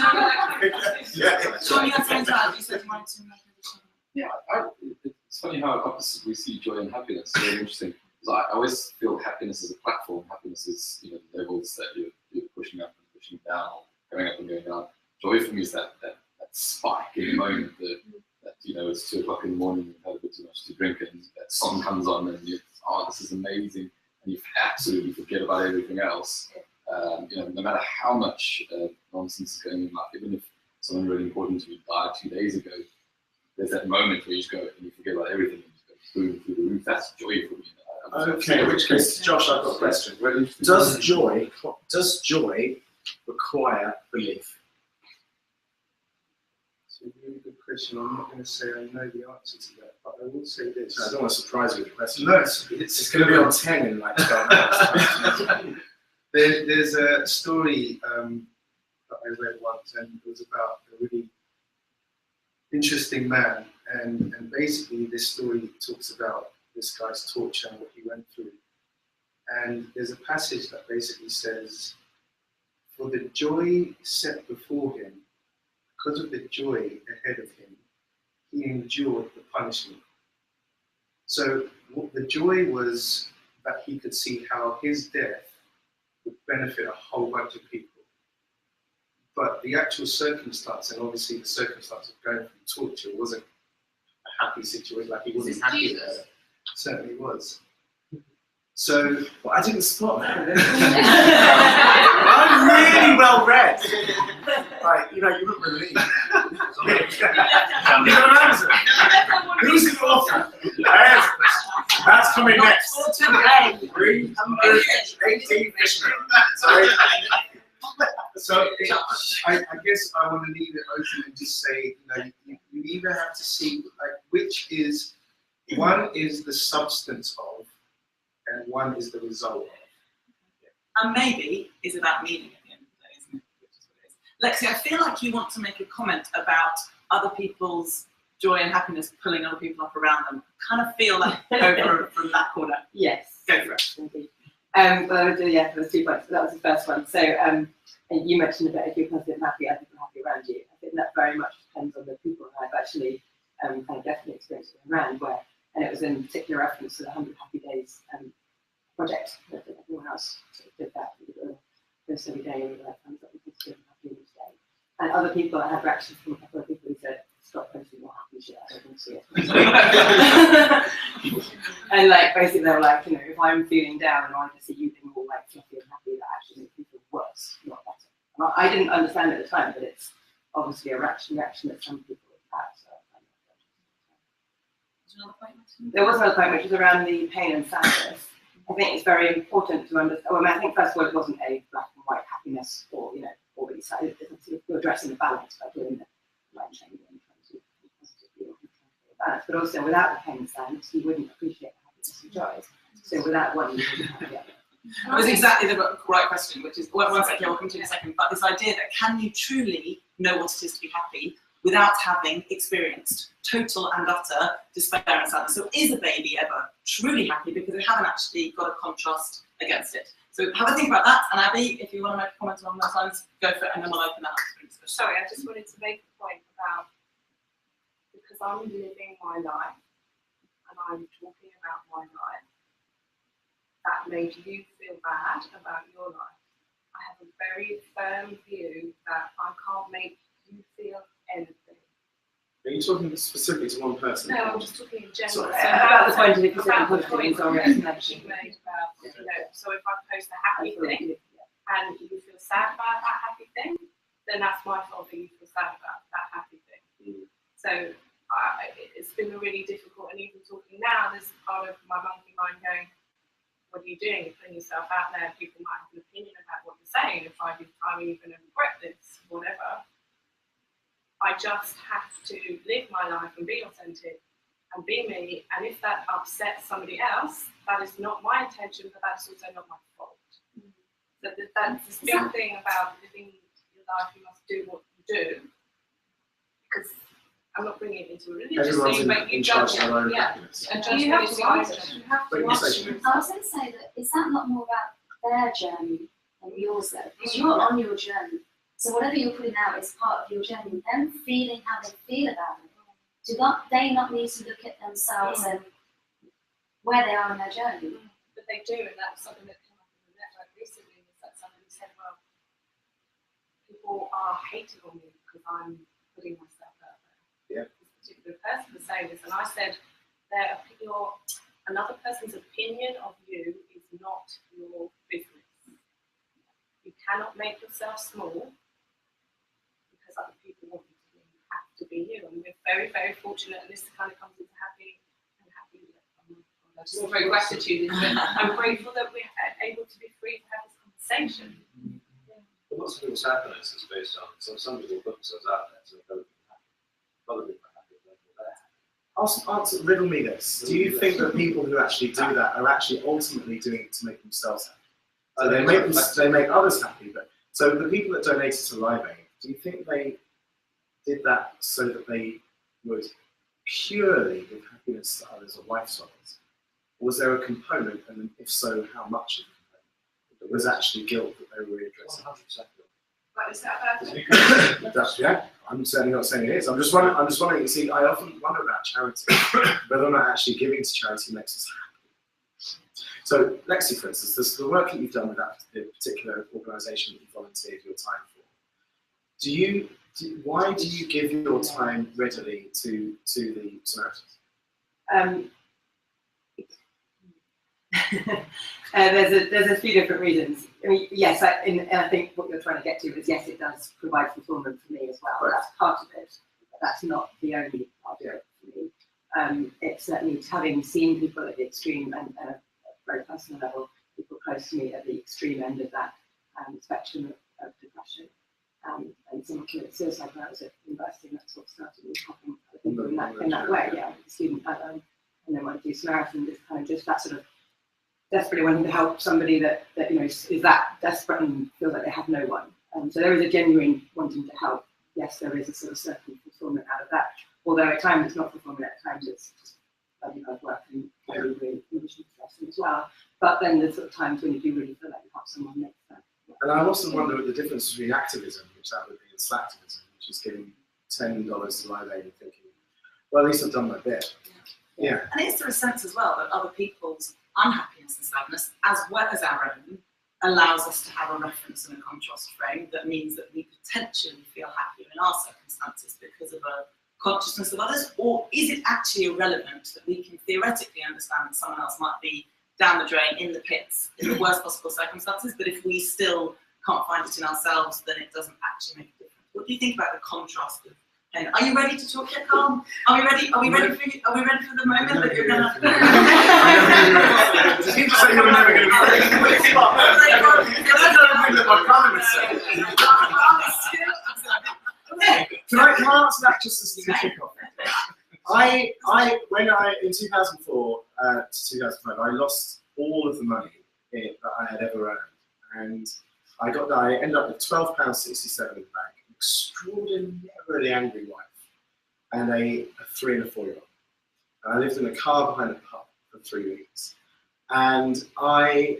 Yeah. Sean, you had something to add. You said you wanted to make a Yeah, it's funny how opposite we see joy and happiness. It's very interesting. Because I always feel happiness as a platform. Happiness is, the levels that you're pushing up and pushing down, or going up and going down. Joy for me is that spike in the moment that it's 2 o'clock in the morning, you've had a bit too much to drink, and that song comes on, and this is amazing, and you absolutely forget about everything else. No matter how much nonsense is going on in life, even if someone really important to you died 2 days ago, there's that moment where you just go and you forget about everything and you just go boom through the roof. That's joy for me. Okay, in which case, Josh, I've got a question. Does joy require belief? It's a really good question. I'm not going to say I know the answer to that, but I will say this. I don't want to surprise you with a question. No, it's going to be on 10 in like 12 minutes. There's a story that I read once, and it was about a really interesting man, and basically this story talks about this guy's torture and what he went through. And there's a passage that basically says, for the joy set before him, because of the joy ahead of him, he endured the punishment. So the joy was that he could see how his death would benefit a whole bunch of people. But the actual circumstance, and obviously the circumstance of going through torture, wasn't a happy situation. Like he wasn't happy there. It certainly was. So well, I didn't spot that. I'm really well read. Right, you look relieved. Who's the author? That's coming next. 318 fishermen. So I guess I want to leave it open and just say, you either have to see which is, one is the substance of, and one is the result of. And maybe is about meaning at the end of the day, isn't it? Which is what it is. Lexi, I feel like you want to make a comment about other people's joy and happiness pulling other people up around them. Kind of feel like over from that corner. Yes. Go for it. Indeed. But yeah, there was 2 points. So that was the first one. So and you mentioned about if you're positive and happy, other people are happy around you. I think that very much depends on the people. And I've actually kind of definitely experienced it around where, and it was in particular reference to the 100 Happy Days project that everyone else sort of did that. This every day, we were like, thumbs up, positive and happy each day. And other people, I had reactions from a couple of people who said, stop posting more happy shit, I don't want to see it. And like basically they were like, if I'm feeling down and I just see you being all like fluffy and happy, that actually makes me feel worse, not better. And I didn't understand at the time, but it's obviously a reaction that some people have had. So there was another point which was around the pain and sadness. I think it's very important to understand. Well, I think first of all, it wasn't a black and white happiness or or really sad. You're addressing the balance by doing the right change and trying to be positive balance. But also, without the pain and sadness, you wouldn't appreciate the happiness and joy. So without one, you wouldn't have the other. That was exactly the right question, which is one second. I'll come to you in a second. But this idea that can you truly know what it is to be happy without having experienced total and utter despair and sadness? So is a baby ever truly happy because they haven't actually got a contrast against it? So have a think about that. And Abby, if you want to make a comment along those lines, go for it, and then we'll open that up for discussion. Sorry, I just wanted to make a point about, because I'm living my life and I'm talking about my life, that made you feel bad about your life. I have a very firm view that I can't make you feel anything. Are you talking specifically to one person? No, I'm just talking in general. Sorry. So About the point of about the point that she made about, so if I post a happy thing and you feel sad about that happy thing, then that's my fault that you feel sad about that happy thing. So it's been really difficult, and even talking now, there's part of my monkey mind going, what are you doing? You're putting yourself out there, people might have an opinion about what you're saying. In 5 years' time, are you going to regret this? Whatever. I just have to live my life and be authentic and be me. And if that upsets somebody else, that is not my intention, but that's also not my fault. That's this big thing about living your life. You must do what you do. Because I'm not bringing it into a religious thing, but you judge it. And You have to ask yourself. But you say- I was going to say that is that not more about their journey than yours though? Because you're on your journey. So whatever you're putting out is part of your journey. Them feeling how they feel about it. Do they not need to look at themselves and where they are in their journey? But they do, and that's something that came up in the network recently, is that somebody said, well, people are hating on me because I'm putting myself out there. Yeah. This particular person was saying this, and I said, another person's opinion of you is not your business. You cannot make yourself small because other people want you to be. You have to be you. And we're very, very fortunate, and this kind of comes into happy. Just very gratitude. I'm grateful that we're able to be free to have this conversation. But lots of people's happiness is based on, so some people put themselves out there to make other people happy. Other people are happy, they're happy. Riddle me this. Do you think that people who actually do that are actually ultimately doing it to make themselves happy? So they make others happy, but so the people that donated to Live Aid, do you think they did that so that they would purely give happiness to others or lifestyles? Or was there a component, and if so, how much of a component, that was actually guilt that they were addressing? 100%. But is that bad? Yeah, I'm certainly not saying it is. I'm just wondering. You see, I often wonder about charity, whether or not actually giving to charity makes us happy. So, Lexi, for instance, the work that you've done with that particular organisation that you volunteered your time for, why do you give your time readily to the Samaritans? There's a few different reasons. I mean, yes, and I think what you're trying to get to is yes, it does provide fulfillment for me as well. Right. That's part of it, but that's not the only part of it for me. It's certainly having seen people at the extreme and at a very personal level, people close to me at the extreme end of that spectrum of depression. And someone committed suicide when I was at university, and that's what started me helping other people in that way. Yeah, a student and then wanted to do Samaritan, this kind of just that sort of desperately wanting to help somebody that you know is that desperate and feels like they have no one. So there is a genuine wanting to help. Yes, there is a sort of certain fulfillment out of that. Although at times it's not fulfillment, at times it's just bloody hard work and really stressful as well. But then there's sort of times when you do really feel like you help someone next time. And I also wonder what the difference between activism, which that would be, and slacktivism, which is giving $10 to Live Aid and thinking, well, at least I've done my bit. Yeah. And it's through a sense as well that other people's unhappiness and sadness, as well as our own, allows us to have a reference and a contrast frame that means that we potentially feel happier in our circumstances because of a consciousness of others, or is it actually irrelevant that we can theoretically understand that someone else might be down the drain in the pits in the worst possible circumstances, but if we still can't find it in ourselves, then it doesn't actually make a difference. What do you think about the contrast of pain? Are you ready to talk yet, Carl? Are we ready? Are we ready for the moment that you're gonna? Did you say you were never going to Can I answer that just as a kick off? In 2004 to 2005, I lost all of the money that I had ever earned, and I ended up with £12.67 in the bank, an extraordinarily angry wife, and a 3 and a 4-year-old. I lived in a car behind a pub for 3 weeks, and I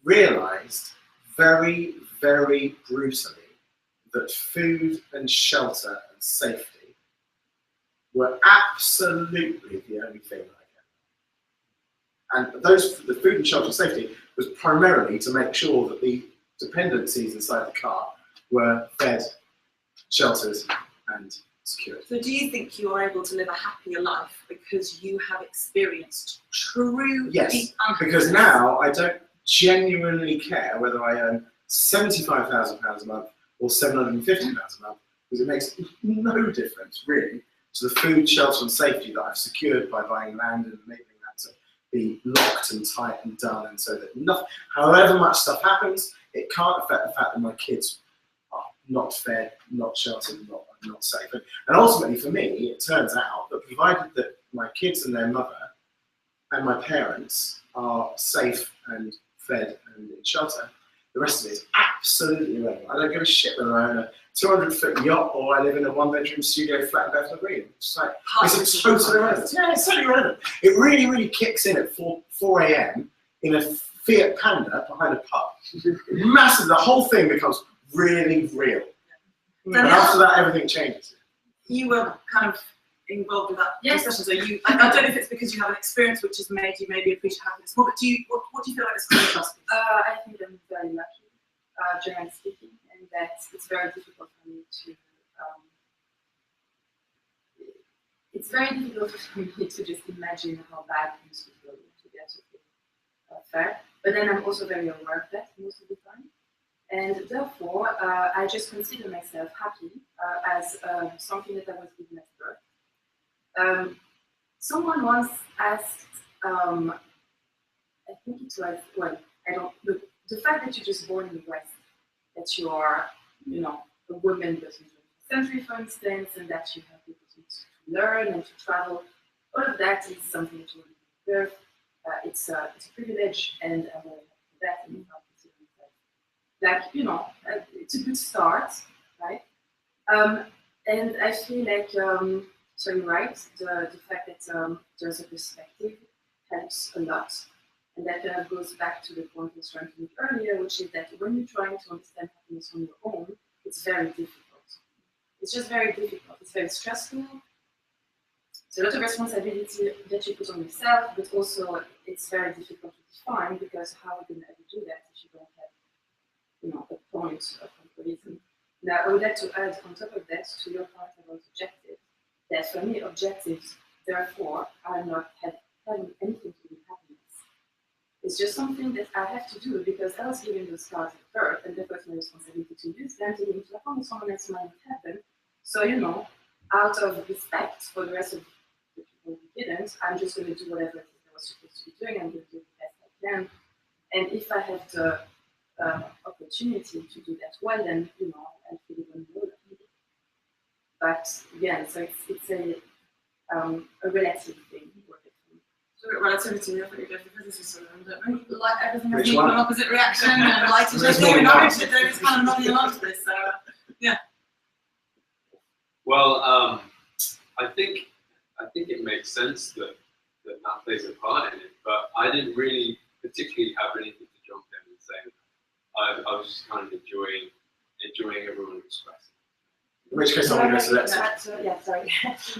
realised very, very brutally that food and shelter and safety were absolutely the only thing that I cared about. And the food and shelter and safety was primarily to make sure that the dependencies inside the car were fed, sheltered, and secured. So do you think you are able to live a happier life because you have experienced true deep unhappiness? Because now I don't genuinely care whether I earn £75,000 a month or £750 a month, because it makes no difference, really, to the food, shelter and safety that I've secured by buying land and enabling that to be locked and tight and done, and so that however much stuff happens, it can't affect the fact that my kids are not fed, not sheltered, not safe. And ultimately for me, it turns out that provided that my kids and their mother and my parents are safe and fed and in shelter, the rest of it is absolutely irrelevant. I don't give a shit whether I own a 200-foot yacht or I live in a 1-bedroom studio flat in Bethnal Green. It's like, it's totally irrelevant. Yeah, it's totally irrelevant. It really, really kicks in at 4 a.m. in a Fiat Panda behind a pub. Massive, the whole thing becomes really real. And after that, everything changes. You were kind of involved with that discussion, so I don't know if it's because you have an experience which has made you maybe appreciate happiness more, but what do you feel like this contrast is? I think I'm very lucky, generally speaking, and that it's very difficult for me to. It's very difficult for me to just imagine how bad things would go to get something fair. But then I'm also very aware of that most of the time, and therefore I just consider myself happy as something that I was given at birth. Someone once asked, I think it was, well, I don't, the fact that you're just born in the West, that you are, you know, a woman that is in the 20th century, for instance, and that you have the opportunity to learn and to travel, all of that is something that you will birth. It's a privilege, and I'm very happy for that, and I'm not considering that. Like, you know, it's a good start, right? And I feel like, so you're right, the fact that there's a perspective helps a lot. And that kind of goes back to the point I was trying to make earlier, which is that when you're trying to understand happiness on your own, it's very difficult. It's just very difficult. It's very stressful. It's a lot of responsibility that you put on yourself, but also it's very difficult to define, because how are you going to ever do that if you don't have, you know, a point of comparison? Now, I would like to add on top of that, to your point about objectives, that for me, objectives, therefore, are not having anything to do with happiness. It's just something that I have to do because I was given those cards at birth, and therefore it's my responsibility to use them to link to the home. Someone else might have them. So, you know, out of respect for the rest of the people who didn't, I'm just going to do whatever it is I was supposed to be doing. I'm going to do the best I can. And if I have the opportunity to do that well, then, you know, I'll feel even more lucky. But again, so it's a relative thing. So relativity, I think the physicists don't like everything has Which equal one? and opposite reaction, and light is There's just more than knowledge one. that there is kind of nodding along to this. So yeah. Well, I think it makes sense that plays a part in it, but I didn't really particularly have anything to jump in and say. I was just kind of enjoying everyone expressing. In which case, I'm going to select it. Yeah, sorry.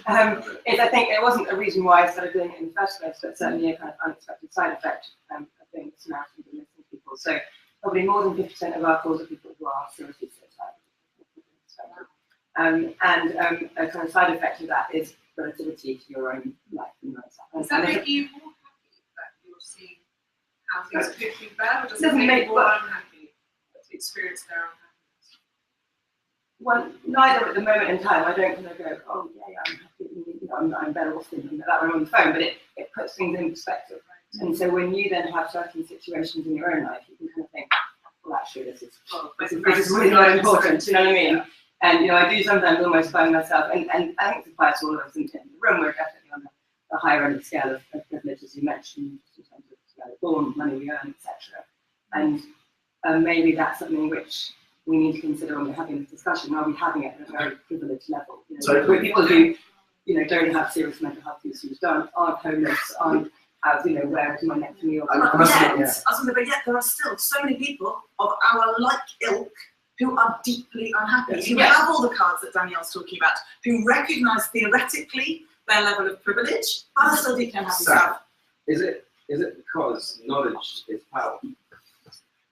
I think it wasn't a reason why I started doing it in the first place, but certainly a kind of unexpected side effect of doing this now from listening to people. So probably more than 50% of our calls are people who are seriously suicidal. And a kind of side effect of that is relativity to your own life and lifestyle. Does that make you more happy that you're seeing how things could be bad, or does it Doesn't make make you more unhappy to experience their unhappiness? Well, neither at the moment in time. I don't kind of go, oh yeah, I'm happy, you know, I'm better off thinking that when I'm on the phone, but it puts things in perspective. And so when you then have certain situations in your own life, you can kind of think, well, actually, this is really not important. You know what I mean? And you know, I do sometimes almost find myself, and I think it applies to all of us in the room. We're definitely on the higher end of the scale of privilege, as you mentioned, in terms of scale of born, money we earn, etc. And maybe that's something which we need to consider when we're having this discussion. Are we having it at a very privileged level? You know, Totally. people who, you know, don't have serious mental health issues, aren't homeless, aren't have, you know, where is my next meal? Yet there are still so many people of our like ilk who are deeply unhappy, who have all the cards that Danielle's talking about, who recognise theoretically their level of privilege, but are still deeply unhappy. Is it because knowledge is power?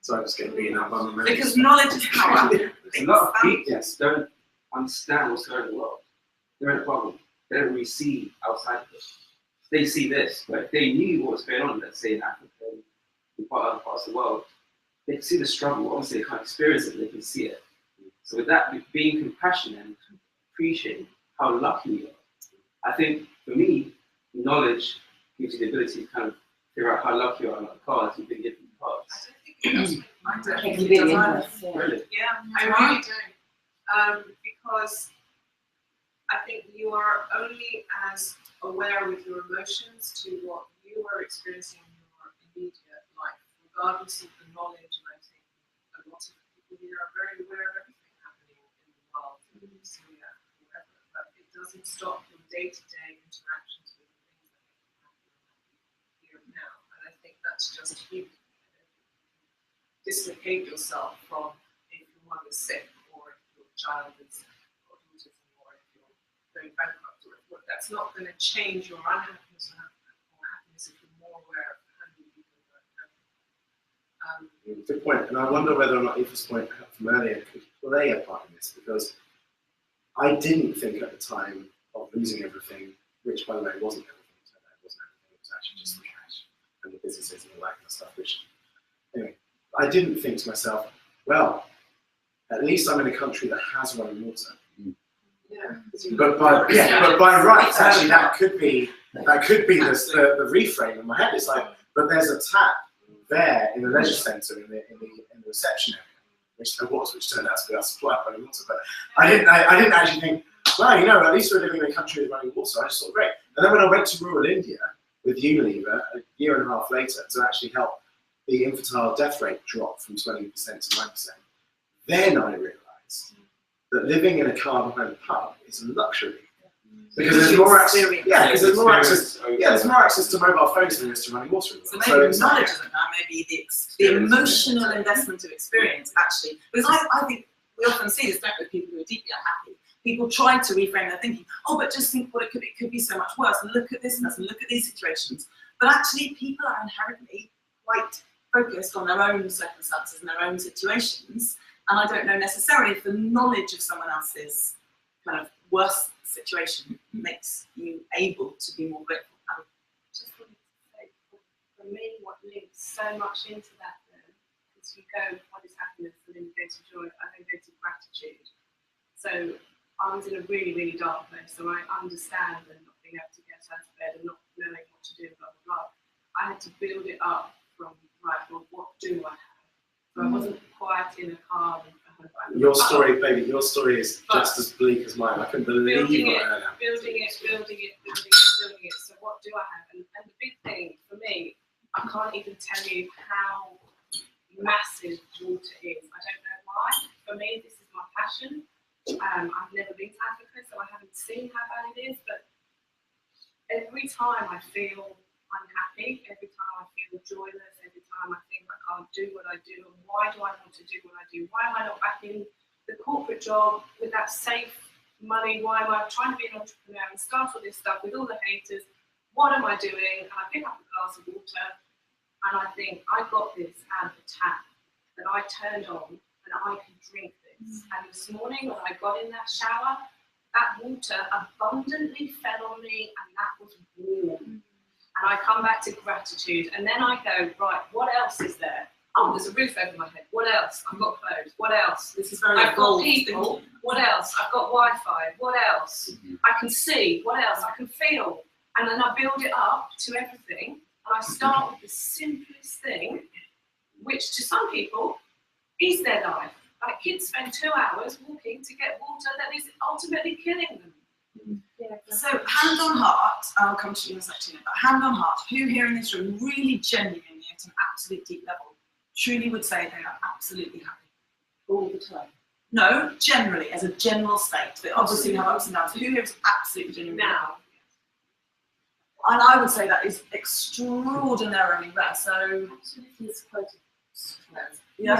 So I'm just getting beaten up on the moment. Because knowledge is power. A lot of people don't understand what's going on in the world. They're in a problem. They don't really see outside of it. They see this, but if they knew what was going on, let's say in Africa, in other parts of the world, they can see the struggle. Obviously, they can't experience it, but they can see it. So with that, being compassionate and appreciating how lucky you are, I think for me, knowledge gives you the ability to kind of figure out how lucky you are on the cards you've been given the cards. I don't think It it can be does. Really? Yeah, I really don't. Because I think you are only as aware with your emotions to what you are experiencing in your immediate life, regardless of the knowledge. And I think a lot of people here are very aware of everything happening in the world, in Syria, whatever. But it doesn't stop your day-to-day interactions with the things that make you happy here and now. And I think that's just human. Dislocate yourself from if your mother's sick, or if your child is got autism, or if you're going bankrupt, or if that's not going to change your unhappiness or happiness if you're more aware of how many people are unhappy. Good point. And I wonder whether or not Aoife's point from earlier could play a part in this, because I didn't think at the time of losing everything, which by the way wasn't everything, so that wasn't everything, it was actually just the cash and the businesses and all that kind of stuff, which anyway. I didn't think to myself, well, at least I'm in a country that has running water. Yeah. But by rights, actually, that could be the reframe in my head. It's like, but there's a tap there in the leisure centre in the reception area, which there was, which turned out to be our supply of running water. But I didn't actually think, well, you know, at least we're living in a country with running water. I just thought, great. And then when I went to rural India with Unilever a year and a half later to actually help the infantile death rate dropped from 20% to 9%. Then I realised that living in a car behind a pub is a luxury. Because there's more access. Yeah, because there's more access. Yeah, there's more access to mobile phones than there is to running water. So maybe knowledge isn't that. Maybe the emotional investment of experience actually. Because I think we often see this, don't we, with people who are deeply unhappy. People try to reframe their thinking. Oh, but just think what it could be so much worse. Look at this and look at these situations. But actually, people are inherently quite focused on their own circumstances and their own situations, and I don't know necessarily if the knowledge of someone else's kind of worse situation makes you able to be more grateful. I just wanted to say, for me, what links so much into that then is you go, what is happiness? And then you go to joy, and then go to gratitude. So I was in a really, really dark place, so I understand and not being able to get out of bed and not knowing what to do, blah, blah, blah. I had to build it up from, right, well, what do I have? So I wasn't quiet in a car. Your story, baby, your story is just as bleak as mine. I couldn't believe building what it, I heard. building it. So what do I have? And the big thing for me, I can't even tell you how massive water is. I don't know why. For me, this is my passion. I've never been to Africa, so I haven't seen how bad it is. But every time I feel unhappy, every time I feel joyless, every time I think I can't do what I do, and why do I want to do what I do? Why am I not back in the corporate job with that safe money? Why am I trying to be an entrepreneur and start all this stuff with all the haters? What am I doing? And I pick up a glass of water and I think, I got this out of the tap that I turned on and I can drink this. And this morning when I got in that shower, that water abundantly fell on me and that was warm. And I come back to gratitude, and then I go, right, what else is there? Oh, there's a roof over my head. What else? I've got clothes. What else? This is very I've got people. What else? I've got Wi-Fi. What else? I can see. What else? I can feel. And then I build it up to everything, and I start with the simplest thing, which to some people is their life. Like kids spend 2 hours walking to get water that is ultimately killing them. So, hand on heart, I'll come to you in a second, but hand on heart, who here in this room really genuinely at an absolute deep level truly would say they are absolutely happy? All the time. No, generally, as a general state, but obviously we have ups and downs. Who here is absolutely genuinely happy? Now. And I would say that is extraordinarily rare. So, yeah.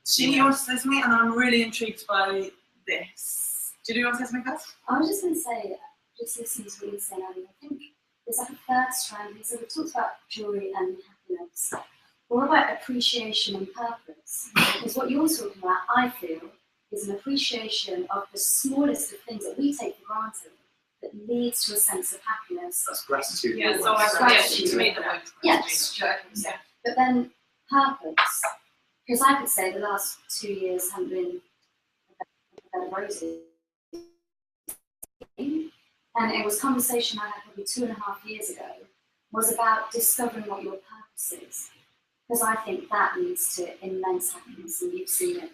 Sheena, you want to say something? And I'm really intrigued by this. Did you want to say something else? I was just going to say, just listening to what you were saying earlier, I think there's like a third strand. So we talked about joy and happiness. But what about appreciation and purpose? Because what you're talking about, I feel, is an appreciation of the smallest of things that we take for granted that leads to a sense of happiness. That's gratitude. Yeah, so I Gratitude. to me the word Yes. yeah. But then purpose, because I could say the last 2 years haven't been a bed of roses. And it was a conversation I had probably 2.5 years ago, was about discovering what your purpose is. Because I think that leads to immense happiness, and you've seen it,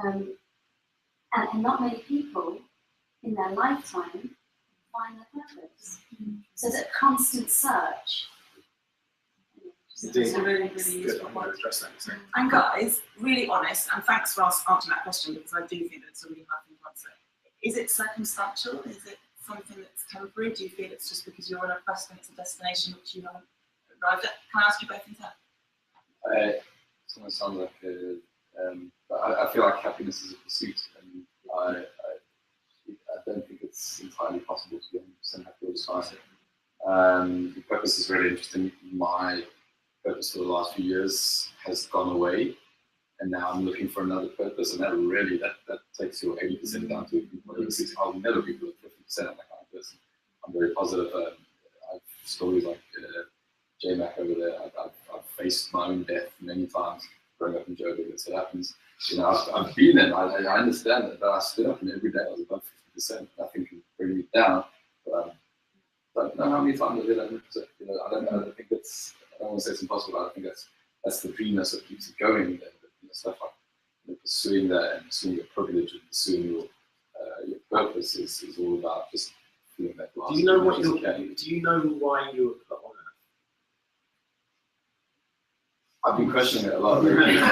and not many people in their lifetime find their purpose. So it's a constant search. Indeed. It's a really, really Good. useful I point. might address that. So. And guys, really honest, and thanks for answering that question, because I do think that it's a really hard thing to answer. Is it circumstantial? Is it something that's temporary? Do you feel it's just because you're on a quest and it's a destination which you haven't arrived at? Can I ask you both in turn? It's going to sound like but I feel like happiness is a pursuit, and I don't think it's entirely possible to be 100% happy all the time. The purpose is really interesting. My purpose for the last few years has gone away, and now I'm looking for another purpose, and that really that takes your 80% down to 60. I'll never be below 50%. I'm that kind of person. I'm very positive. I've stories like J-Mac over there. I've faced my own death many times growing up in Joburg. That's what happens. You know, I've been in. I understand that, but I stood up, and every day I was above 50%. Nothing can bring me down. But I don't know how many times I did 100%. You know, I don't know. I think that's. I don't want to say it's impossible. I think that's the dream that sort of keeps it going. And, stuff like pursuing that and pursuing your privilege and pursuing your purpose is all about just feeling that glass. Do you know what you're? Do you know why you were put on Earth? I've been questioning it a lot lately. I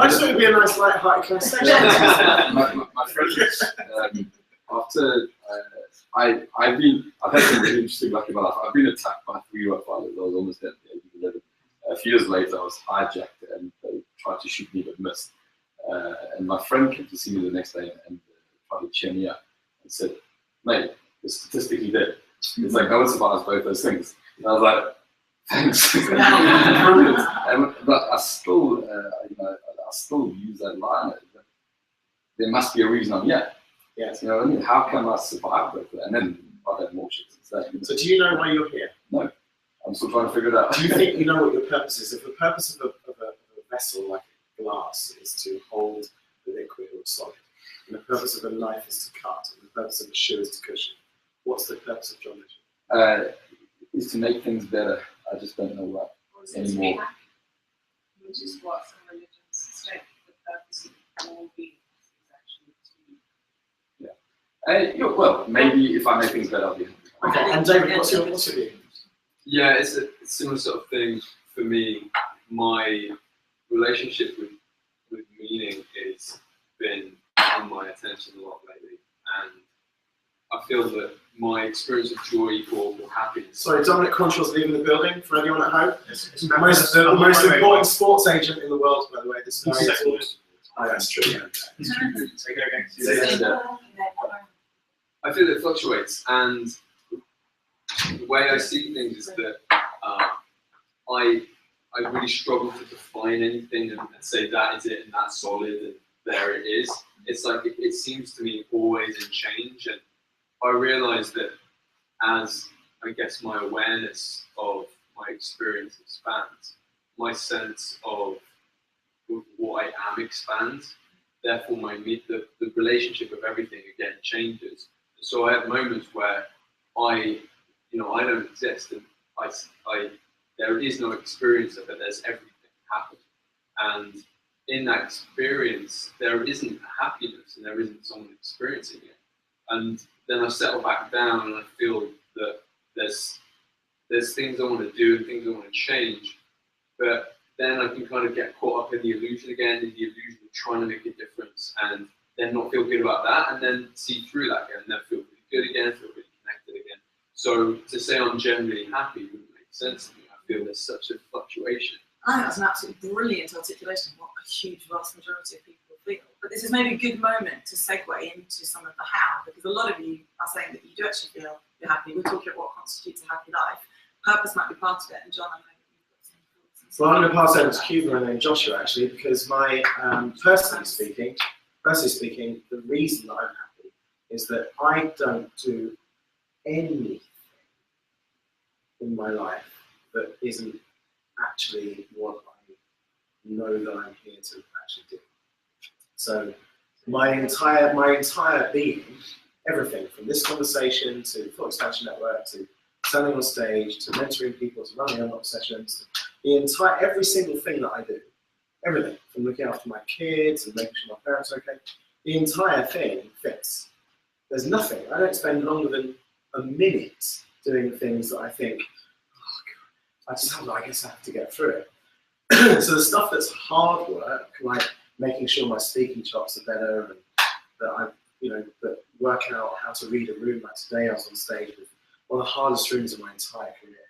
just thought it'd be a nice light-hearted conversation. my friend, after I've had some really interesting luck in my life. I've been attacked by 3 Rottweilers. I was almost dead at the age of 11. A few years later, I was hijacked and they tried to shoot me but missed. And my friend came to see me the next day and tried to cheer me up and said, "Mate, you're statistically dead." It's like no one survives both those things. And I was like, "Thanks." But I still, I still use that line. There must be a reason I'm here. Yes. You know what I mean? How can I survive with it? And then I've had more shit since then. So do you know why you're here? No, I'm still trying to figure it out. Do you think you know what your purpose is? If the purpose of a vessel like a glass is to hold the liquid or solid, and the purpose of a knife is to cut, and the purpose of a shoe is to cushion, what's the purpose of geometry? Is to make things better. I just don't know what Or is it to be anymore. happy? Which is what some religions state the purpose of all beings is actually to be. Well, maybe if I make things better, I'll be happy. Okay, and David, what's your view? Yeah, it's a similar sort of thing for me. My relationship with meaning has been on my attention a lot lately, and I feel that my experience of joy or happiness. Sorry, Dominic Control's leaving the building for anyone at home. The most important sports agent in the world, by the way. This is oh, that's true. Yeah. Take it again. I feel it fluctuates, and the way I see things is that I really struggle to define anything and say that is it and that's solid and there it is. It's like it seems to me always in change, and I realise that as I guess my awareness of my experience expands, my sense of what I am expands. Therefore, the relationship of everything again changes. So I have moments where I don't exist, and there is no experience of it. There's everything happening, and in that experience, there isn't happiness, and there isn't someone experiencing it. And then I settle back down, and I feel that there's things I want to do and things I want to change, but then I can kind of get caught up in the illusion again, in the illusion of trying to make a difference, and then not feel good about that, and then see through that again, and then feel really good again, feel really connected again. So to say I'm generally happy wouldn't make sense to me. I feel there's such a fluctuation. I think that's an absolutely brilliant articulation of what a huge, vast majority of people feel. But this is maybe a good moment to segue into some of the how, because a lot of you are saying that you do actually feel you're happy. We're talking about what constitutes a happy life. Purpose might be part of it, and John, I know you've got some thoughts. Well, I'm going to pass over to Cuba and then Joshua, actually, because my personally speaking, the reason that I'm happy is that I don't do anything in my life that isn't actually what I know that I'm here to actually do. So my entire being, everything from this conversation to Thought Expansion Network to standing on stage to mentoring people to running unlock sessions, every single thing that I do, everything from looking after my kids and making sure my parents are okay, the entire thing fits. There's nothing. I don't spend longer than a minute doing things that I think, oh God, I guess I have to get through it. So the stuff that's hard work, like making sure my speaking chops are better and that that work out how to read a room. Like today I was on stage with one of the hardest rooms in my entire career,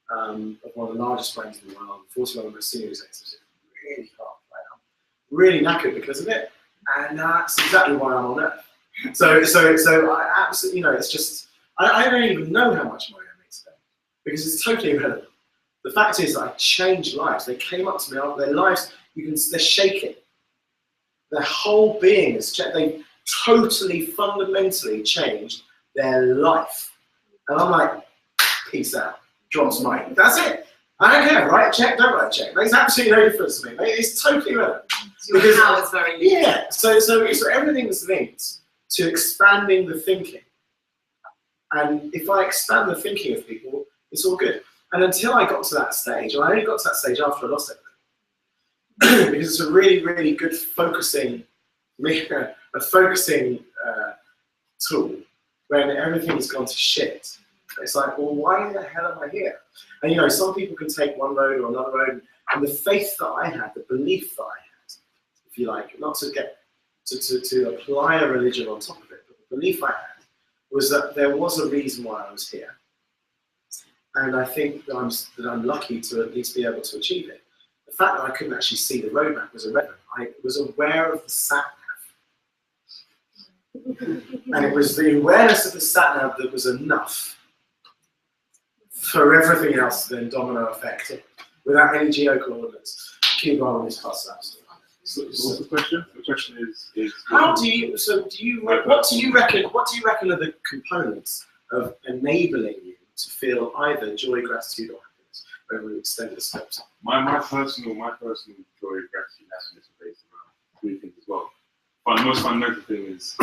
of one of the largest brands in the world, 41 of my senior executives. Really hard. Like, I'm really knackered because of it, and that's exactly why I'm on Earth. So I absolutely, it's just, I don't even know how much money I make today because it's totally irrelevant. The fact is that I changed lives. They came up to me after their lives. They're shaking. Their whole being is changed. They totally, fundamentally changed their life. And I'm like, peace out. Drops mic. That's it. I don't care. Write a check, don't write a check. Makes absolutely no difference to me. It's totally irrelevant. Because now is very yeah. So everything's linked to expanding the thinking. And if I expand the thinking of people, it's all good. And until I got to that stage, and I only got to that stage after I lost everything, because it's a really, really good focusing tool when everything's gone to shit. It's like, well, why the hell am I here? And some people can take one road or another road, and the faith that I had, the belief that I had, if you like, not to get to apply a religion on top of it, but the belief I had was that there was a reason why I was here. And I think that I'm lucky to at least be able to achieve it. The fact that I couldn't actually see the roadmap was irrelevant. I was aware of the sat-nav. And it was the awareness of the sat-nav that was enough for everything else to then domino effect without any geo-coordinates. Cuba on this pass that. So what's the question? The question is what do you reckon are the components of enabling you to feel either joy, gratitude, or happiness over an extended spectrum? My personal joy, gratitude, happiness are based around three things as well. But the most fundamental thing is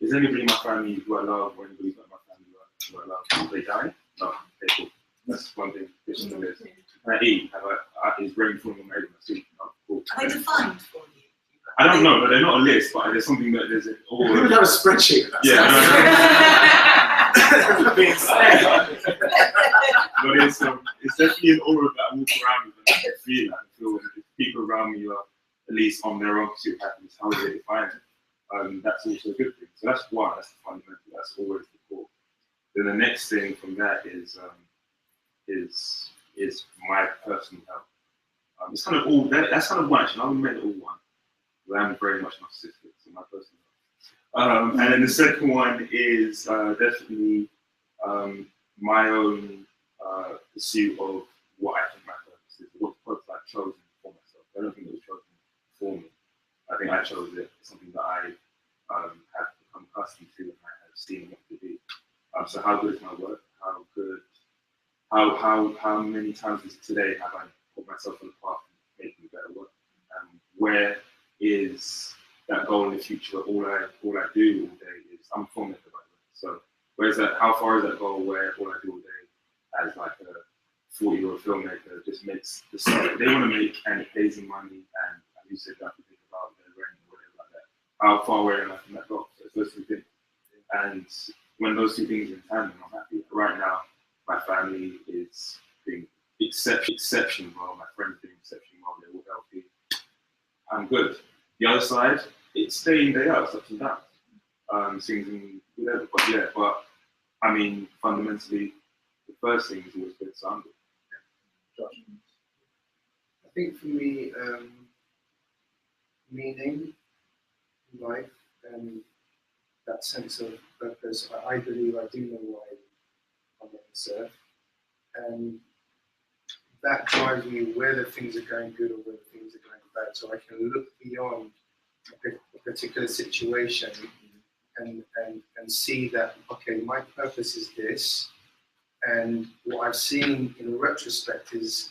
anybody in my family who I love, or anybody in my family who I love, do they die? No. Okay, cool. That's one thing. It's on the list. Can I eat? Is rain falling on my head when I sleep? No. Cool. Are they defined for you? I don't know, but they're not a list, but there's something that there's an all. We would have a spreadsheet. Yeah, That being said. But it's definitely an aura that I walk around with and I can feel that. I feel if people around me are at least on their own pursuit of happiness, how do they define it? That's also a good thing. So that's one, that's the fundamental, that's always the core. Then the next thing from that is my personal health. It's kind of all that's kind of one. Actually, I would make it all one. I'm very much narcissistic, so my personal health. And then the second one is definitely my own pursuit of what I think my purpose is, what purpose I've chosen for myself. I don't think it was chosen for me. I think I chose it. It's something that I have become accustomed to and I have seen it to be. So how good is my work? How many times today have I put myself on the path of making better work? Where is that goal in the future? All I do all day is I'm a filmmaker, by the way. So where's that? How far is that goal where all I do all day as like a 40-year-old filmmaker just makes the story they want to make and it pays them money and as you said, that to think about their rent or whatever like that. How far away am I from that goal? So it's those two things. And when those two things are in tandem, I'm happy. Right now, my family is being exceptionally well. My friends are doing exceptionally well. They're all healthy. I'm good. The other side, it's day in, day out, it's ups and downs. Things and whatever. But I mean, fundamentally, the first thing is always good. So I'm good. I think for me, meaning in life and that sense of purpose, I believe I do know why I'm on this earth. And that drives me whether things are going good or whether things are going bad. So I can look beyond a particular situation and see that, okay, my purpose is this. And what I've seen in retrospect is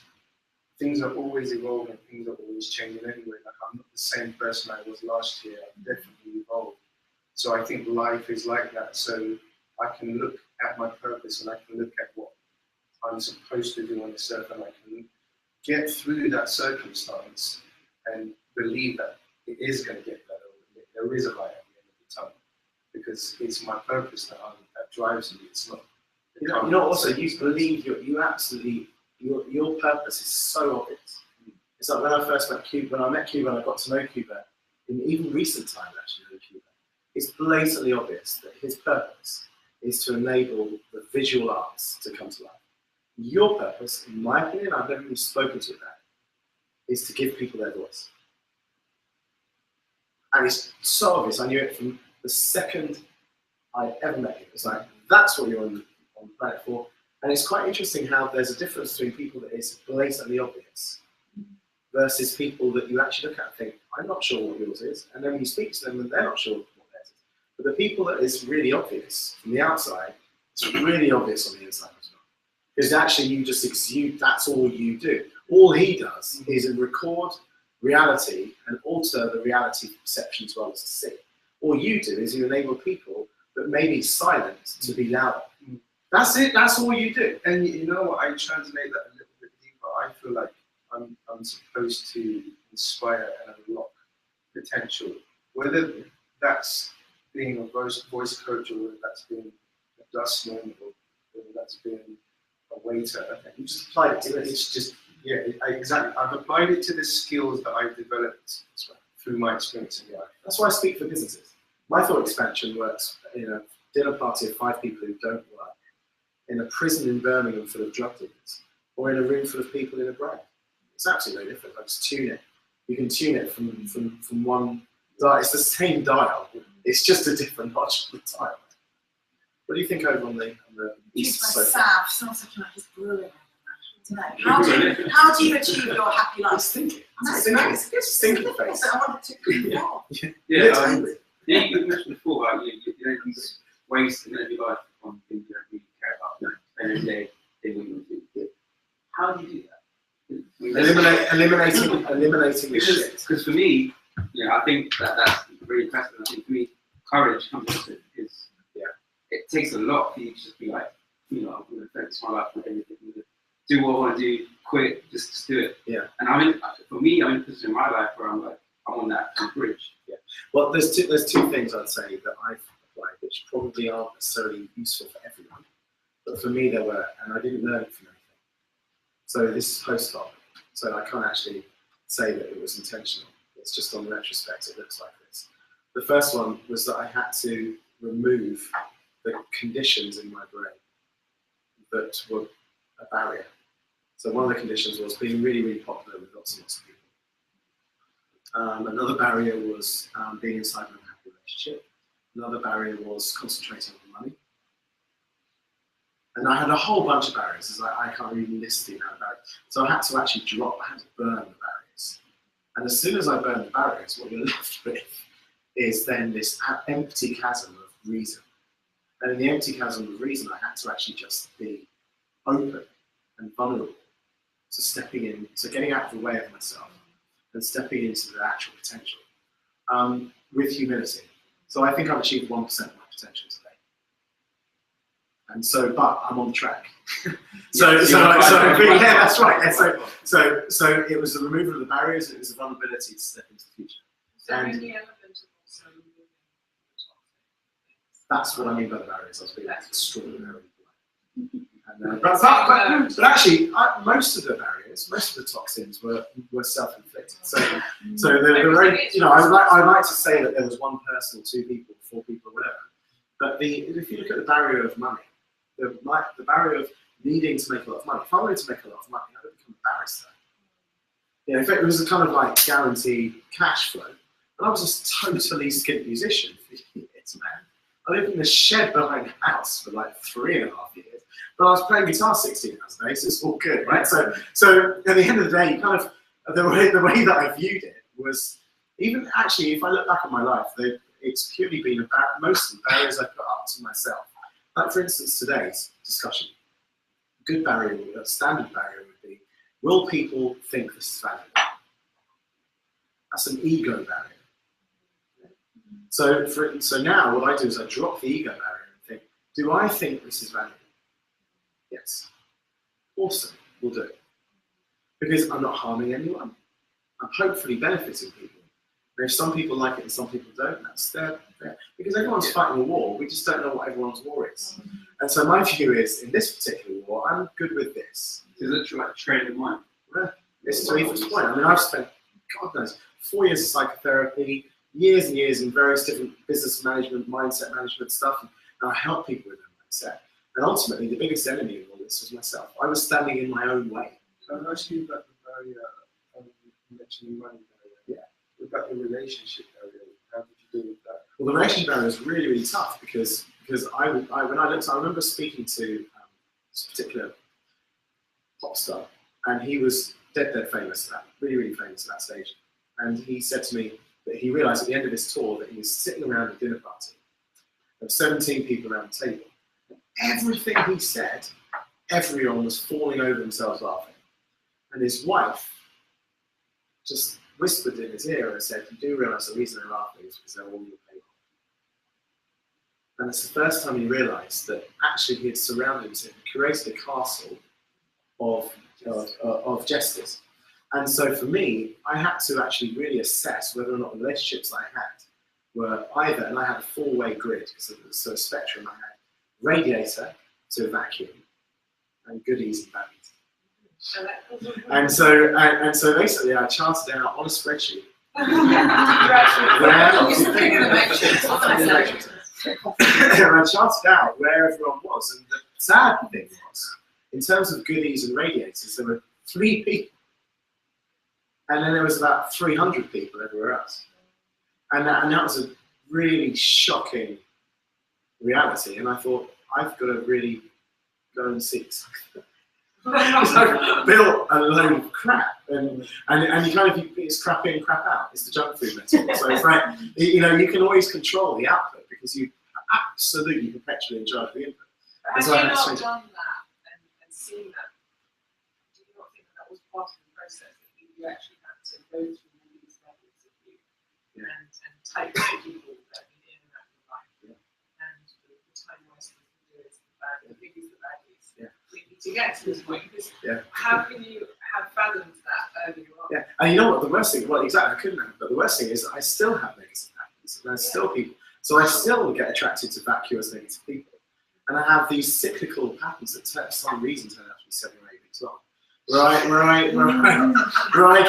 things are always evolving, things are always changing anyway. Like I'm not the same person I was last year, I'm definitely evolved. So I think life is like that. So I can look at my purpose and I can look at what I'm supposed to do on this earth and I can get through that circumstance and believe that it is going to get better. There is a light at the end of the tunnel because it's my purpose that drives me. It's not. You know, also you believe your purpose is so obvious. It's like when I first met Cuba, when I met Cuba and I got to know Cuba, in even recent time actually with Cuba, it's blatantly obvious that his purpose is to enable the visual arts to come to life. Your purpose, in my opinion, I've never really spoken to that, is to give people their voice. And it's so obvious, I knew it from the second I ever met you. It's like, that's what you're on the planet for. And it's quite interesting how there's a difference between people that is blatantly obvious versus people that you actually look at and think, I'm not sure what yours is. And then when you speak to them and they're not sure what theirs is. But the people that is really obvious from the outside, it's really obvious on the inside as well. Because actually you just exude, that's all you do. All he does is record reality and alter the reality perception to others to see. All you do is you enable people that may be silent to be louder. That's it, that's all you do. And you know what, I translate that a little bit deeper. I feel like I'm supposed to inspire and unlock potential. Whether that's being a voice coach or whether that's being a dustman or whether that's being a waiter. You just apply it to it. It's just, yeah, exactly. I've applied it to the skills that I've developed through my experience in life. That's why I speak for businesses. My thought expansion works in a dinner party of 5 people who don't work, in a prison in Birmingham full of drug dealers, or in a room full of people in a brand. It's absolutely no different. I just tune it. You can tune it from one dial. It's the same dial. It's just a different notch of the dial. What do you think over on the east side? South smells like it's brewing. How do you achieve your happy life? Thinking. It's Thinking I face. want it to come Yeah, you mentioned before about you waste to live your life on every day, they wouldn't do. How do you do that? Eliminating the shit. Because for me, you know, I think that's very impressive. I think for me, courage comes into it because it takes a lot for you to just be like, you know, I'm going to focus my life on everything. I'm going to do what I want to do, quit, just do it. Yeah. And I'm in a position in my life where I'm like, I'm on that bridge. Yeah. Well, there's two things I'd say that I've applied, which probably aren't necessarily useful for everyone, but for me there were, and I didn't learn it from anything. So this is post-op, so I can't actually say that it was intentional. It's just on retrospect, it looks like this. The first one was that I had to remove the conditions in my brain that were a barrier. So one of the conditions was being really, really popular with lots and lots of people. Another barrier was being inside an unhappy relationship. Another barrier was concentrating on money. And I had a whole bunch of barriers, as I can't really list the amount of barriers. So I had to actually I had to burn the barriers. And as soon as I burn the barriers, what you're left with is then this empty chasm of reason. And in the empty chasm of reason, I had to actually just be open and vulnerable to stepping in, to getting out of the way of myself and stepping into the actual potential with humility. So I think I've achieved 1% of my potential today. And so, but I'm on track. Yeah, that's right. So it was the removal of the barriers, it was the vulnerability to step into the future. So in the element of also removing the toxic things. That's what I mean by the barriers. I was being extraordinarily polite. But actually, most of the barriers, most of the toxins were self-inflicted. So they're very, you know, I'd like to say that there was one person or two people, 4 people, or whatever. But if you look at the barrier of money, the barrier of needing to make a lot of money. If I wanted to make a lot of money, I would become a barrister. You know, if it was a kind of like guaranteed cash flow, but I was just totally skint musician for years, man. I lived in the shed behind the house for like 3.5 years. But I was playing guitar 16 hours a day, so it's all good, right? So at the end of the day, kind of the way that I viewed it was, even actually, if I look back on my life, it's purely been about most of the barriers I put up to myself. Like for instance, today's discussion, a good barrier, a standard barrier would be, will people think this is valuable? That's an ego barrier. So now what I do is I drop the ego barrier and think, do I think this is valuable? Yes. Awesome, we'll do it. Because I'm not harming anyone. I'm hopefully benefiting people. And if some people like it and some people don't, that's there. Because everyone's fighting a war, we just don't know what everyone's war is. And so my view is, in this particular war, I'm good with this. Is it like training of mind? Yeah. It's to Ethan's point. I mean, I've spent, God knows, 4 years of psychotherapy, years and years in various different business management, mindset management stuff, and I help people with their mindset. And ultimately, the biggest enemy of all this was myself. I was standing in my own way. So I'm asking you about the barrier, you mentioned money barrier. Yeah. What about the relationship barrier? How did you deal with that? Well, the relationship barrier was really, really tough because I remember speaking to this particular pop star, and he was dead famous at that, really, really famous at that stage. And he said to me that he realised at the end of his tour that he was sitting around a dinner party. There were 17 people around the table. Everything he said, everyone was falling over themselves laughing. And his wife just whispered in his ear and said, you do realise the reason they're laughing is because they're all your people. And it's the first time he realised that actually he had surrounded himself, created a castle of jesters. And so for me, I had to actually really assess whether or not the relationships I had were either, and I had a 4-way grid, because it was a spectrum. I had radiator to vacuum, and goodies and baddies. And so basically I charted out on a spreadsheet and I charted out where everyone was, and the sad thing was, in terms of goodies and radiators, there were 3 people. And then there was about 300 people everywhere else. And that was a really shocking reality. And I thought, I've got to really go and seek something. So I built a load of crap. And you kind of, it's crap in, crap out. It's the junk food metaphor. So it's like, you know, you can always control the output because you absolutely perpetually in charge of the input. Have you not done that seen that, do you not think that was part of the process, that you actually had to go through all these levels of you and type of people that have been in and out of your life? And the time wasting the good, the biggies, the baddies. To get to this point, because how can you have fathomed that earlier on? Yeah, and you know what, the worst thing, well, exactly, I couldn't have, but the worst thing is I still have negative patterns, and there's still people, so I still get attracted to vacuous negative people. And I have these cyclical patterns that for some reason turn out to be 7 or 8 weeks long. Where I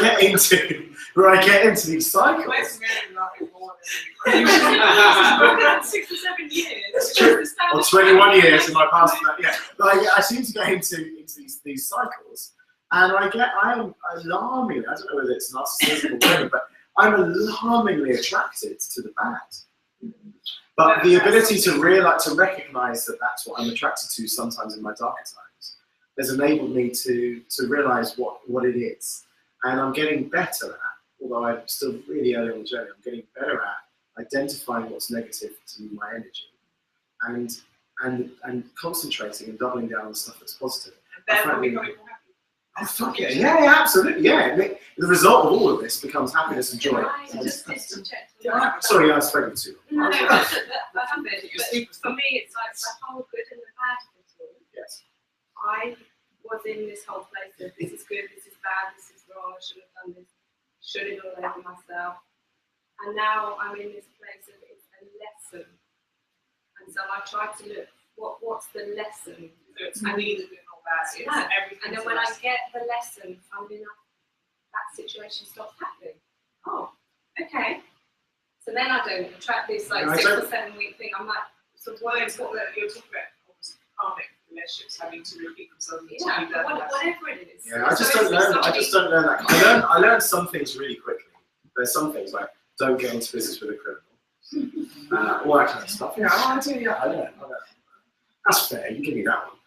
get into these cycles. Where's Mary like more than 6 or 7 years. Or 21 years in my past, yeah. But I seem to get into these cycles, and I'm alarmingly, I don't know whether it's narcissism or whatever, but I'm alarmingly attracted to the bad. But the ability to recognize that that's what I'm attracted to sometimes in my darker times has enabled me to realize what it is. And I'm getting better at, although I'm still really early on the journey, I'm getting better at identifying what's negative to my energy and concentrating and doubling down on the stuff that's positive. And therefore becoming more happy. Oh, fuck it. Yeah, absolutely. Yeah. The result of all of this becomes happiness and joy. Just interject. Sorry, I was spoken to. No, I haven't. But for me, it's like the whole good and the bad of it all. Yes. I was in this whole place of this is good, this is bad, this is wrong, I should have done this, should have all over myself. And now I'm in this place of it's a lesson. And so I try to look, what's the lesson? So it's neither good nor bad. It's everything. And then when I get the lesson, that situation stops happening. Oh, okay. So then I don't attract this 6 or 7 week thing. I'm like, so what you're talking about almost karmic relationships having to repeat themselves. Whatever it is. Yeah, I just don't learn that. I learn some things really quickly. There's some things like don't get into business with a criminal. All that kind of stuff. Yeah, I know. That's fair. You give me that one.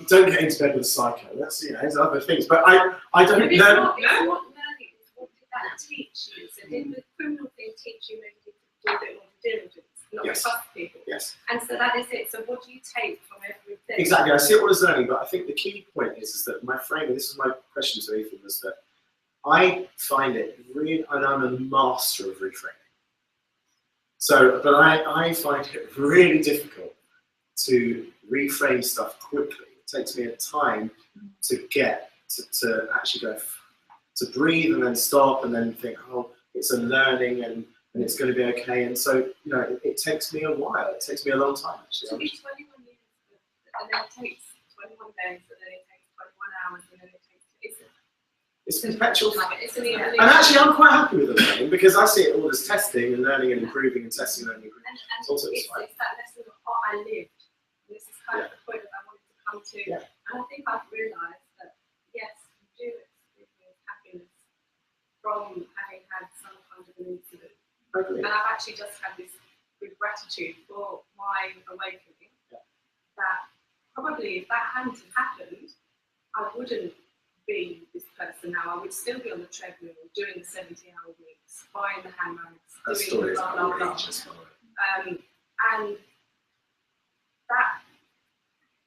Don't get into bed with a psycho. That's there's other things, but I don't learn. It's not learning. What did that teach you? So did the criminal thing teach you maybe to do a bit more diligence, not trust people? Yes. And so that is it. So what do you take from everything? Exactly. I see it all as learning, but I think the key point is that my framing. This is my question to Ethan, was that I find it really, and I'm a master of reframing. So, but I find it really difficult to reframe stuff quickly. It takes me a time to get to actually go to breathe and then stop and then think, oh, it's a learning and it's going to be okay. And so, it takes me a while. It takes me a long time actually. To be 21 years, and then it takes 21 days, and then it takes 21 hours, and then it takes. It's perpetual. And actually, I'm quite happy with the learning because I see it all as testing and learning and improving and testing and learning. And it's that lesson of what I lived. And this is kind of the point that I wanted to come to. Yeah. And I think I've realised that, yes, you do experience happiness from having had some kind of an incident. And I've actually just had this good gratitude for my awakening. That probably if that hadn't happened, I wouldn't be this person now. I would still be on the treadmill doing the 70-hour weeks, buying the handbags, doing blah blah blah. And that.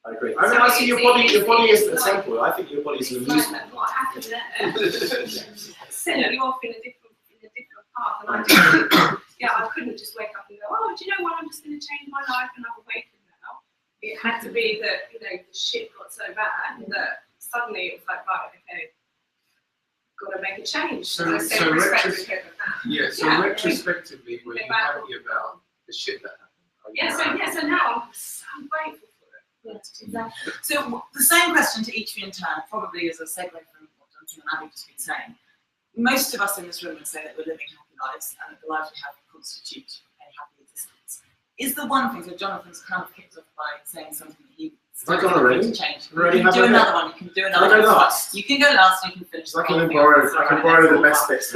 I agree. I mean, I see your body isn't a temple. I think your body is an amusement. Like what happened there? Sent you off in a different path, and I couldn't just wake up and go, oh, do you know what? I'm just going to change my life, and I'm awakened now. It had to be that the shit got so bad that suddenly it was like, right, okay, got to make a change. So retrospectively, were you happy about the shit that happened? So now I'm so grateful for it. Yes, exactly. So the same question to each of you in turn, probably as a segue from what Jonathan and Abby have just been saying. Most of us in this room would say that we're living happy lives and that the lives we have constitute a happy existence. Is the one thing, so Jonathan's kind of kicked off by saying something that he Have I gone already? change. Already You can do another one. You can do another Can I go one. last? You can go last and you can finish. I can borrow the best bits.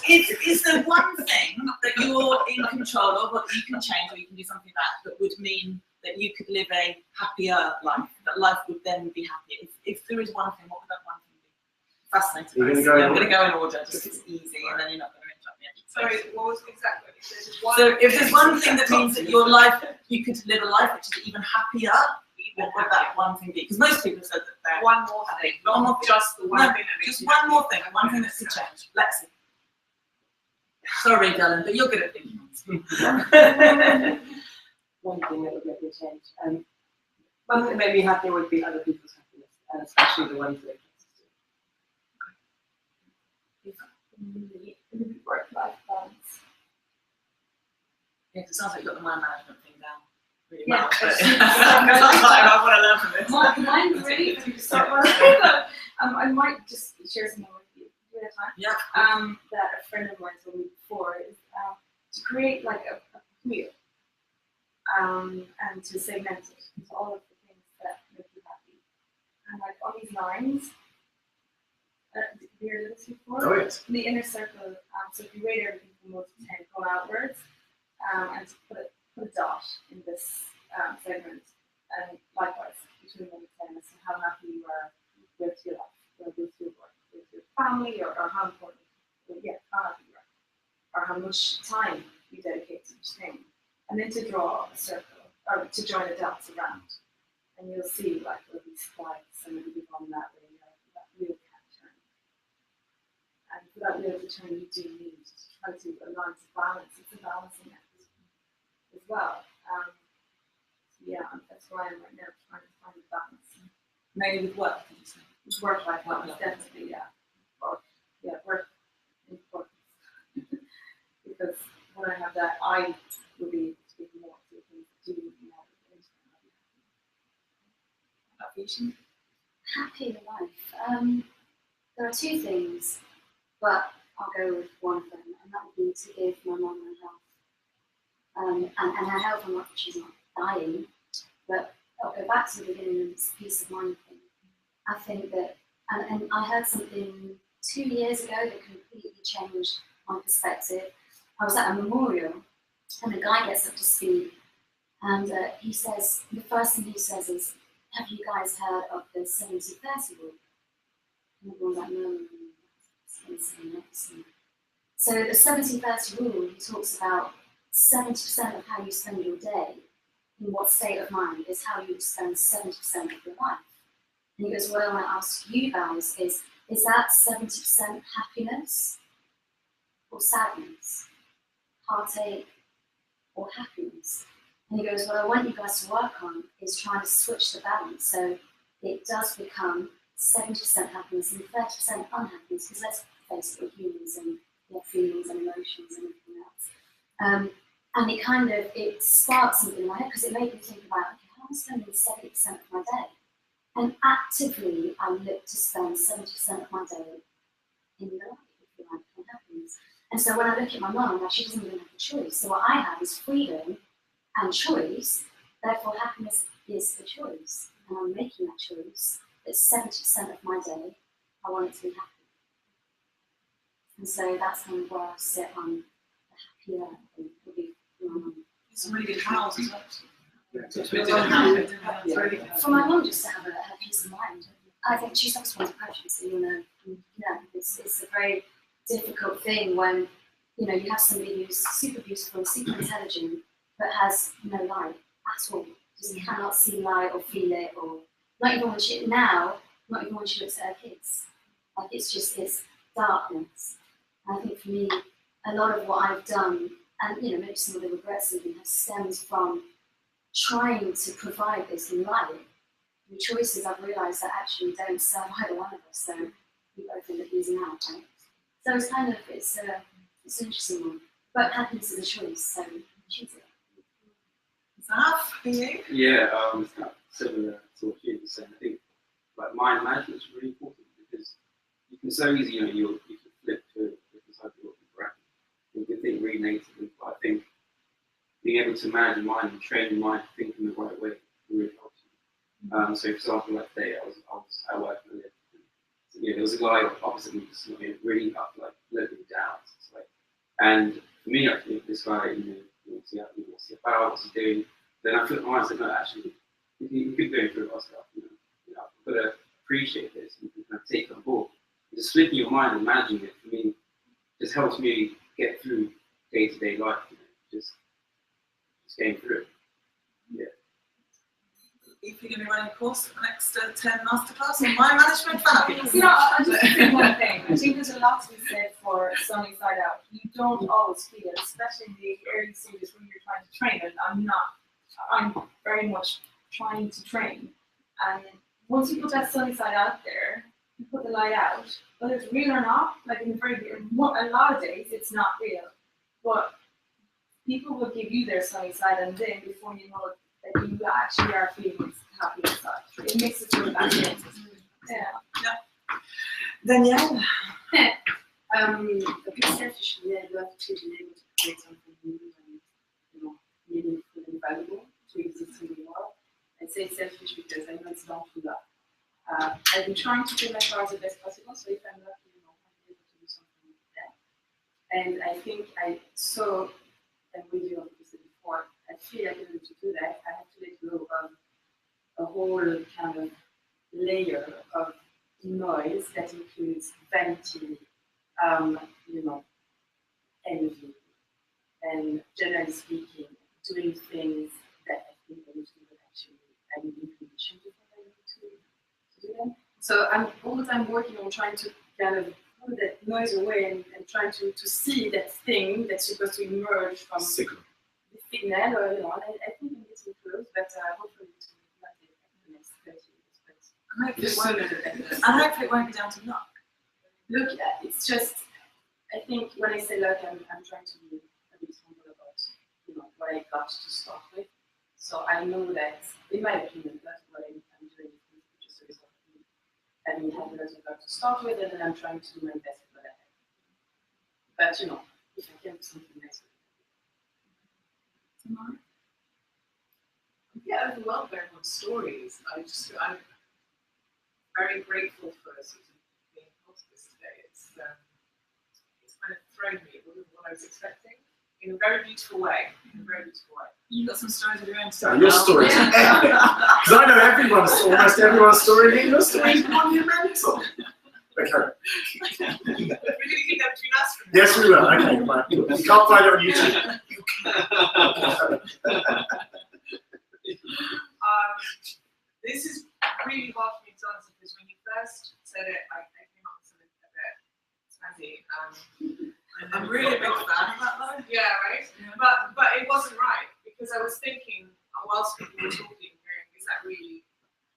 Is there one thing that you're in control of, or that you can change, or you can do something about that would mean that you could live a happier life, that life would then be happier? If there is one thing, what would that one thing be? Fascinating. I'm going to go in order, just because it's easy, and then you're not going to interrupt me. Sorry, what was exactly? So if there's one thing that means that your life, you could live a life which is even happier, what would that one thing be? Because most people have said that there. One more thing, not just the one No, thing that just makes you one more thing that's to change. Lexi. Sorry, Dylan, but you're good at thinking. One thing that would make me change. One thing that made me happy would be other people's happiness, and especially the ones that are closest to. Work-life balance. Yeah, it sounds like you got the mind management thing down really Yeah, well. But it's I want to learn from this. Mine's really so I might just share something with you. Do you have time? Yeah. That a friend of mine told me before is to create like a wheel, and to segment it into all of the things that make you happy. And like on these lines, did you hear this before? Oh, yes. In the inner circle, so if you rate everything from 1 to 10, go outwards, and to put a dot in this segment, and likewise between 1 and 10, so how happy you are with your life, or with your work, with your family, or how important, how happy you are, or how much time you dedicate to each thing, and then to draw a circle, or to join the dots around, and you'll see like there'll be spikes, and it'll be on that way, that wheel can't turn. And for that wheel to turn, you do need to try to align to balance. It's a balancing act as well. That's where I am right now, trying to find a balance. Mainly with work, did you say? It's work-life balance, definitely, yeah. Work important. Because when I have that, I will be able to give more to the things that do matter. Happy life. There are two things, but I'll go with one of them, and that would be to give my mum her health. And her health, she's not dying, but I'll go back to the beginning of this peace of mind thing. I think that, and I heard something 2 years ago that completely changed my perspective. I was at a memorial, and a guy gets up to speak, and he says, the first thing he says is, "Have you guys heard of the 70-30 rule?" And everyone's like, no. So the 70-30 rule, he talks about 70% of how you spend your day, in what state of mind, is how you spend 70% of your life. And he goes, what I want to ask you guys is that 70% happiness or sadness, heartache or happiness? And he goes, what I want you guys to work on is trying to switch the balance so it does become 70% happiness and 30% unhappiness, because let's face it, we're humans and we have feelings and emotions and everything else. And it sparked something in my head, because it made me think about, okay, how am I spending 70% of my day? And actively, I look to spend 70% of my day in the light, if you like, and happiness. And so when I look at my mum, now she doesn't even have a choice. So what I have is freedom and choice, therefore happiness is a choice. And I'm making that choice that 70% of my day, I want it to be happy. And so that's kind of where I sit on the happier thing. It's really good house as well. For my mum just to have her peace of mind. I think she suffers from depression, so it's a very difficult thing when you have somebody who's super beautiful, super intelligent, but has no light at all. Just cannot see light or feel it, or not even when she looks at her kids. Like it's darkness. And I think for me, a lot of what I've done, and maybe some of the regrets even have stemmed from trying to provide this light. The choices I've realised that actually don't serve either one of us, so we both end up losing out, right? So it's an interesting one. But happiness is a choice, so choose it. Zaf, for you? Yeah, it's kind of similar to what you were saying. I think like mind management is really important, because you can so easily, you can flip to a different side of what you're at. You can think really natively, but I think being able to manage your mind and train your mind to think in the right way really helps you. So for example, like today, I was at work and there was a guy opposite me just really up, like looking down. And for me, I think this guy, what's he about, what's he doing? Then I flipped my mind and said, no, actually, you could go through our stuff. I've got to appreciate this and kind of take it on board. Just flipping your mind and managing it, for me, just helps me get through day-to-day life. Just getting through it. Yeah. If you're going to be running course, an extra 10 masterclass on my management for happiness. You know, I'll just say one thing. I think there's a lot to be said for sunny side out. You don't always feel it, especially in the early stages when you're trying to train. And I'm very much trying to train. And once you put that sunny side out there, you put the light out, whether it's real or not, like in the a lot of days, it's not real. But people will give you their sunny side, and then before you know it, that you actually are feeling happy inside. It makes it feel back in. Yeah. Danielle? A bit selfishly, I love to be able to create something new and meaningful and valuable to exist in the world. I say selfish because I know it's not true that. I've been trying to do my part as best possible, so if I'm lucky, I'll be able to do something with that. And I think I saw, and with you obviously before, I feel like in order to do that, I have to let go of a whole kind of layer of noise that includes vanity, envy, and generally speaking, doing things that I think I need to do actually I need information before I need to do them. So I'm all the time working on trying to kind of put that noise away and trying to see that thing that's supposed to emerge from the signal, or I think I'm getting close, but hopefully it's not in the next 30 years. And hopefully it won't be down to luck. Look, it's just, I think when I say luck, I'm trying to be a bit humble about what I got to start with. So I know that, in my opinion, that's what I'm doing is just a result of me having had a lot of luck to start with, and then I'm trying to do my best with what I have. But if I can do something nice with it. I get overwhelmed by everyone's stories. I'm very grateful for sort of being part of this today. It's kind of thrown me. It wasn't what I was expecting in a very beautiful way. You've got some stories of your own. Yeah, your story is epic. Because I know almost everyone's story, and your story is monumental. Okay. We're going to keep that between us. Yes, we will. Okay, right. You can't find it on YouTube. This is really hard for me to answer because when you first said it, I came up with something a bit snazzy. I'm really a big fan of that line. Yeah, right? Yeah. But it wasn't right because I was thinking, whilst people were talking, is that really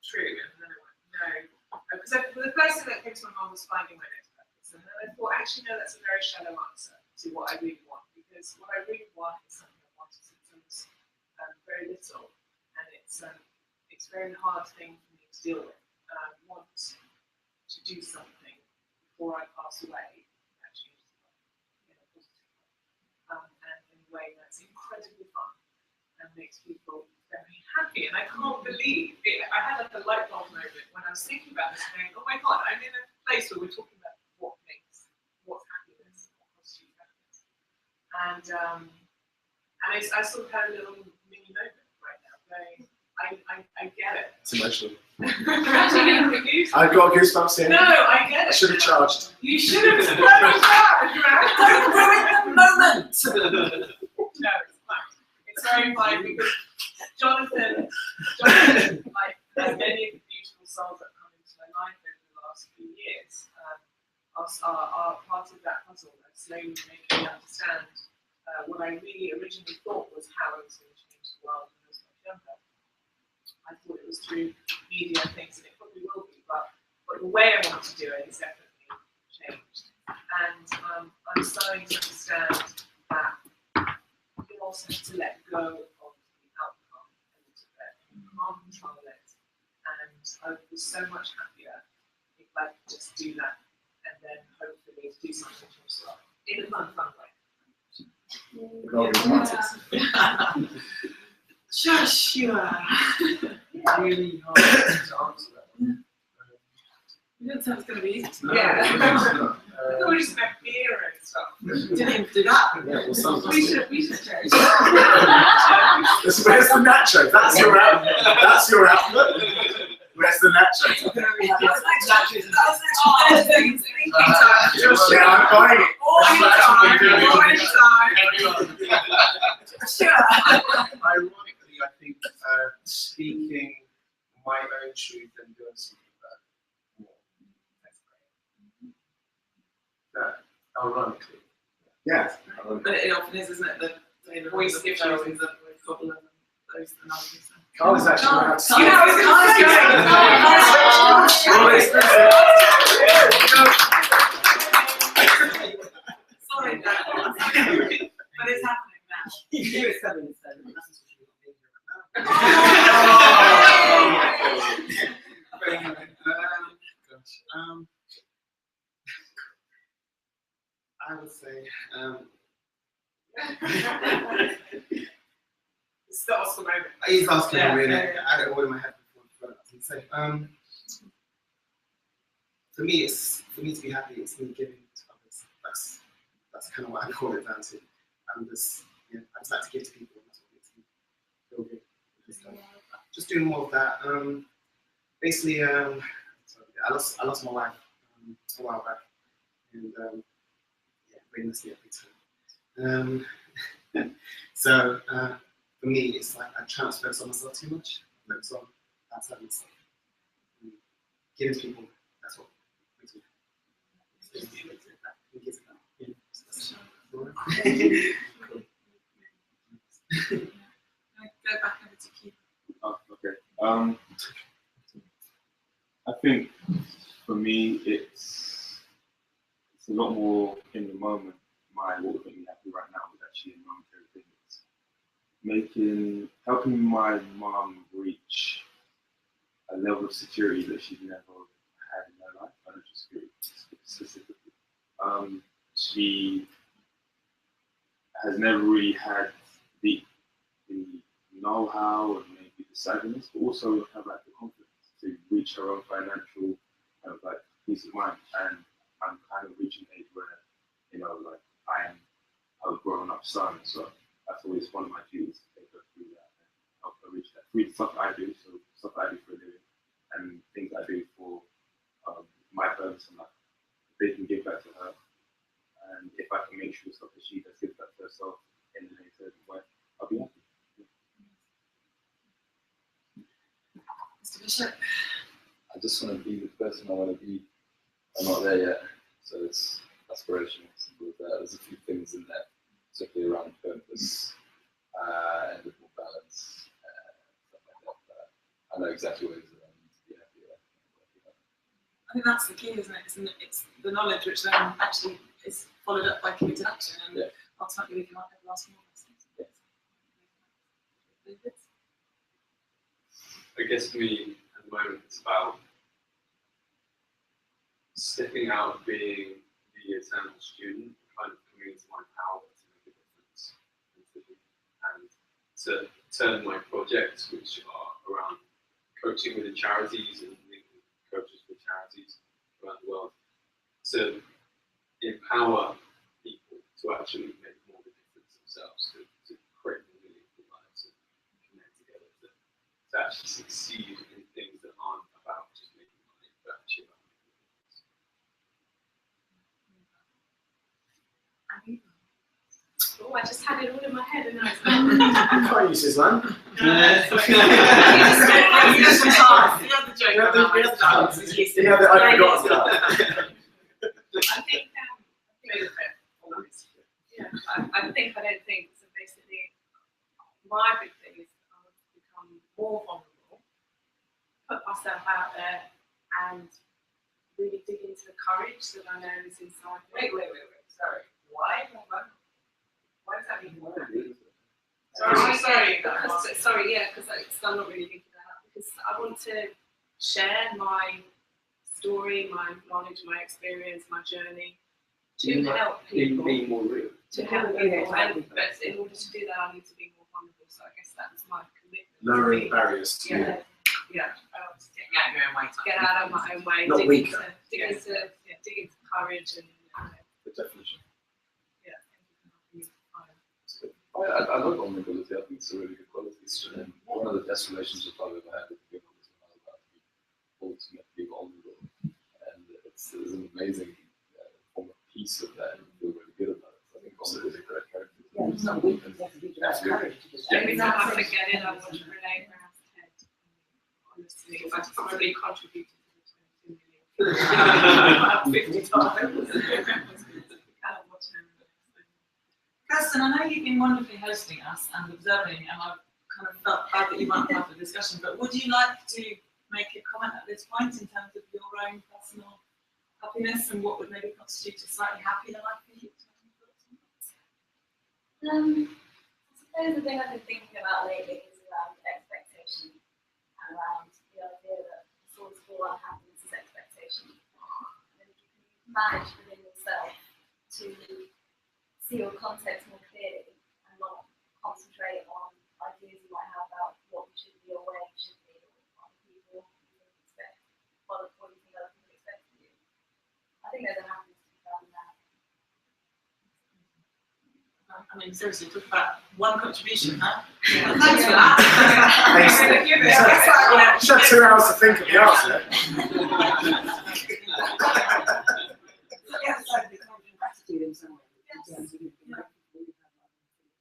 true? And then I went, no. Because the first thing that came to my mind was finding my next purpose. And then I thought, actually, no, that's a very shallow answer to what I really want. Because what I really want is something I wanted since I was very little. And it's a very hard thing for me to deal with. I want to do something before I pass away that changes the world in a positive way. And in a way that's incredibly fun and makes people very happy. And I can't believe it. I had like a light bulb moment when I was thinking about this and going, oh my God, I'm in a place where we're talking about what's happiness, what constitutes happiness. And I sort of had a little mini moment right now going, I get it. It's emotional. I've got goosebumps here. No, I get it. I should have charged. You should have charged, right? Don't ruin the moment. No, it's fine. It's very fine because Jonathan, like many of the beautiful souls that come into my life over the last few years, are part of that puzzle of slowly making me understand what I really originally thought was how I was going to change the world when I was much younger. I thought it was through media and things, and it probably will be, but the way I want to do it is definitely changed. And I'm starting to understand that you also have to let go of the outcome a little bit. You can't control it. And I was so much happier if I could just do that and then hopefully do something to myself in a fun way. Joshua. Really hard to answer that. You don't sound it's going to be easy. Yeah. I thought we just met beer and stuff. Didn't even do that. Yeah, well, sometimes. We should change. Where's the nacho? That's your output. That's your output. Where's the nacho? Yeah, I'm buying it. Ironically, I think speaking my doing something about it more. That, ironically. Yeah. But it often is, isn't it? The voice issues is the problem of those analogies. Carl is actually going to have to Oh, yeah, I was sorry, but it's happening now. You were 7 I would say, Start the moment. he's asking Yeah, me really. yeah, yeah. I don't know what in my head before. So, for me to be happy, it's me giving to others. That's kind of what I call it down to. I just like to give to people. That's what makes me feel good. Just doing more of that. Basically, sorry, I lost my wife a while back, and really missed me every time. So for me, it's like I try not to focus on myself too much. Focus on outside myself. Giving to people. That's what makes me happy. Go back over to Keith. Oh, okay. I think for me, it's a lot more in the moment. What would make me happy right now is actually a momentary thing. It's helping my mum reach a level of security that she's never had in her life, financial security specifically. She has never really had the know-how and maybe the savviness, but also have like the confidence to reach her own financial kind of like peace of mind. And I'm kind of reaching an age where, like I am a grown-up son, so that's always one of my duties to take her through that and help her reach that. Through stuff I do, so stuff I do for a living, and things I do for my purpose in life. They can give back to her, and if I can make sure stuff that she does give back to herself in a certain way, I'll be happy. Mr. Bishop. I just want to be the person I want to be. I'm not there yet, so it's aspirational. Simple as that. There's a few things in there, particularly around purpose and a bit more balance, stuff like that. But I know exactly what it is that I need to be happy with. I think that's the key, isn't it? It's the knowledge which then actually is followed up by committed action, and ultimately we can ever ask more of those things. I guess for me, at the moment, it's about stepping out of being the eternal student, kind of coming into my power to make a difference, and to turn my projects, which are around coaching within charities and linking coaches with charities around the world, to empower people to actually make more of a difference themselves, to create more meaningful lives and connect together, to actually succeed in things that aren't about just making money, but actually about making a difference. Oh, I just had it all in my head and I was I can't use his line. I don't think so. Basically, my big thing is I want to become more vulnerable, put myself out there, and really dig into the courage that I know is inside me. Wait. Sorry. Why? Why does that mean more? Sorry, yeah, because I'm not really thinking that. Because I want to share my story, my knowledge, my experience, my journey to help people. Being more real. To help people, but in order to do that, I need to be more vulnerable. So I guess that's my commitment. Lowering barriers. Yeah. Get out of my own way. Not dig weaker. into courage and. The definition. I love vulnerability. I think it's a really good quality. And one of the best relationships I've ever had with people is when I was about to be ultimately vulnerable. And there's an amazing form of peace with that, and you feel really good about it. So I think vulnerability is a great character. Yeah, it's not weak, you have to have courage to just Every time I forget it, I want to relate around the head. Honestly. I probably contributed to the 22 million about 50 times. Kirsten, I know you've been wonderfully hosting us and observing, and I've kind of felt bad that you weren't part of the discussion, but would you like to make a comment at this point in terms of your own personal happiness and what would maybe constitute a slightly happier life for you? I suppose the thing I've been thinking about lately is around expectation and around the idea that the source of all unhappiness is expectation. And if you can manage within yourself to see your context more clearly and not concentrate on ideas you might have about what you should be or where you should be or other people you think expect, what you think other people expect of you. I think there's a happiness to be found in that. I mean, seriously, talk about one contribution, huh? Thanks for that. You had 2 hours to think of the answer.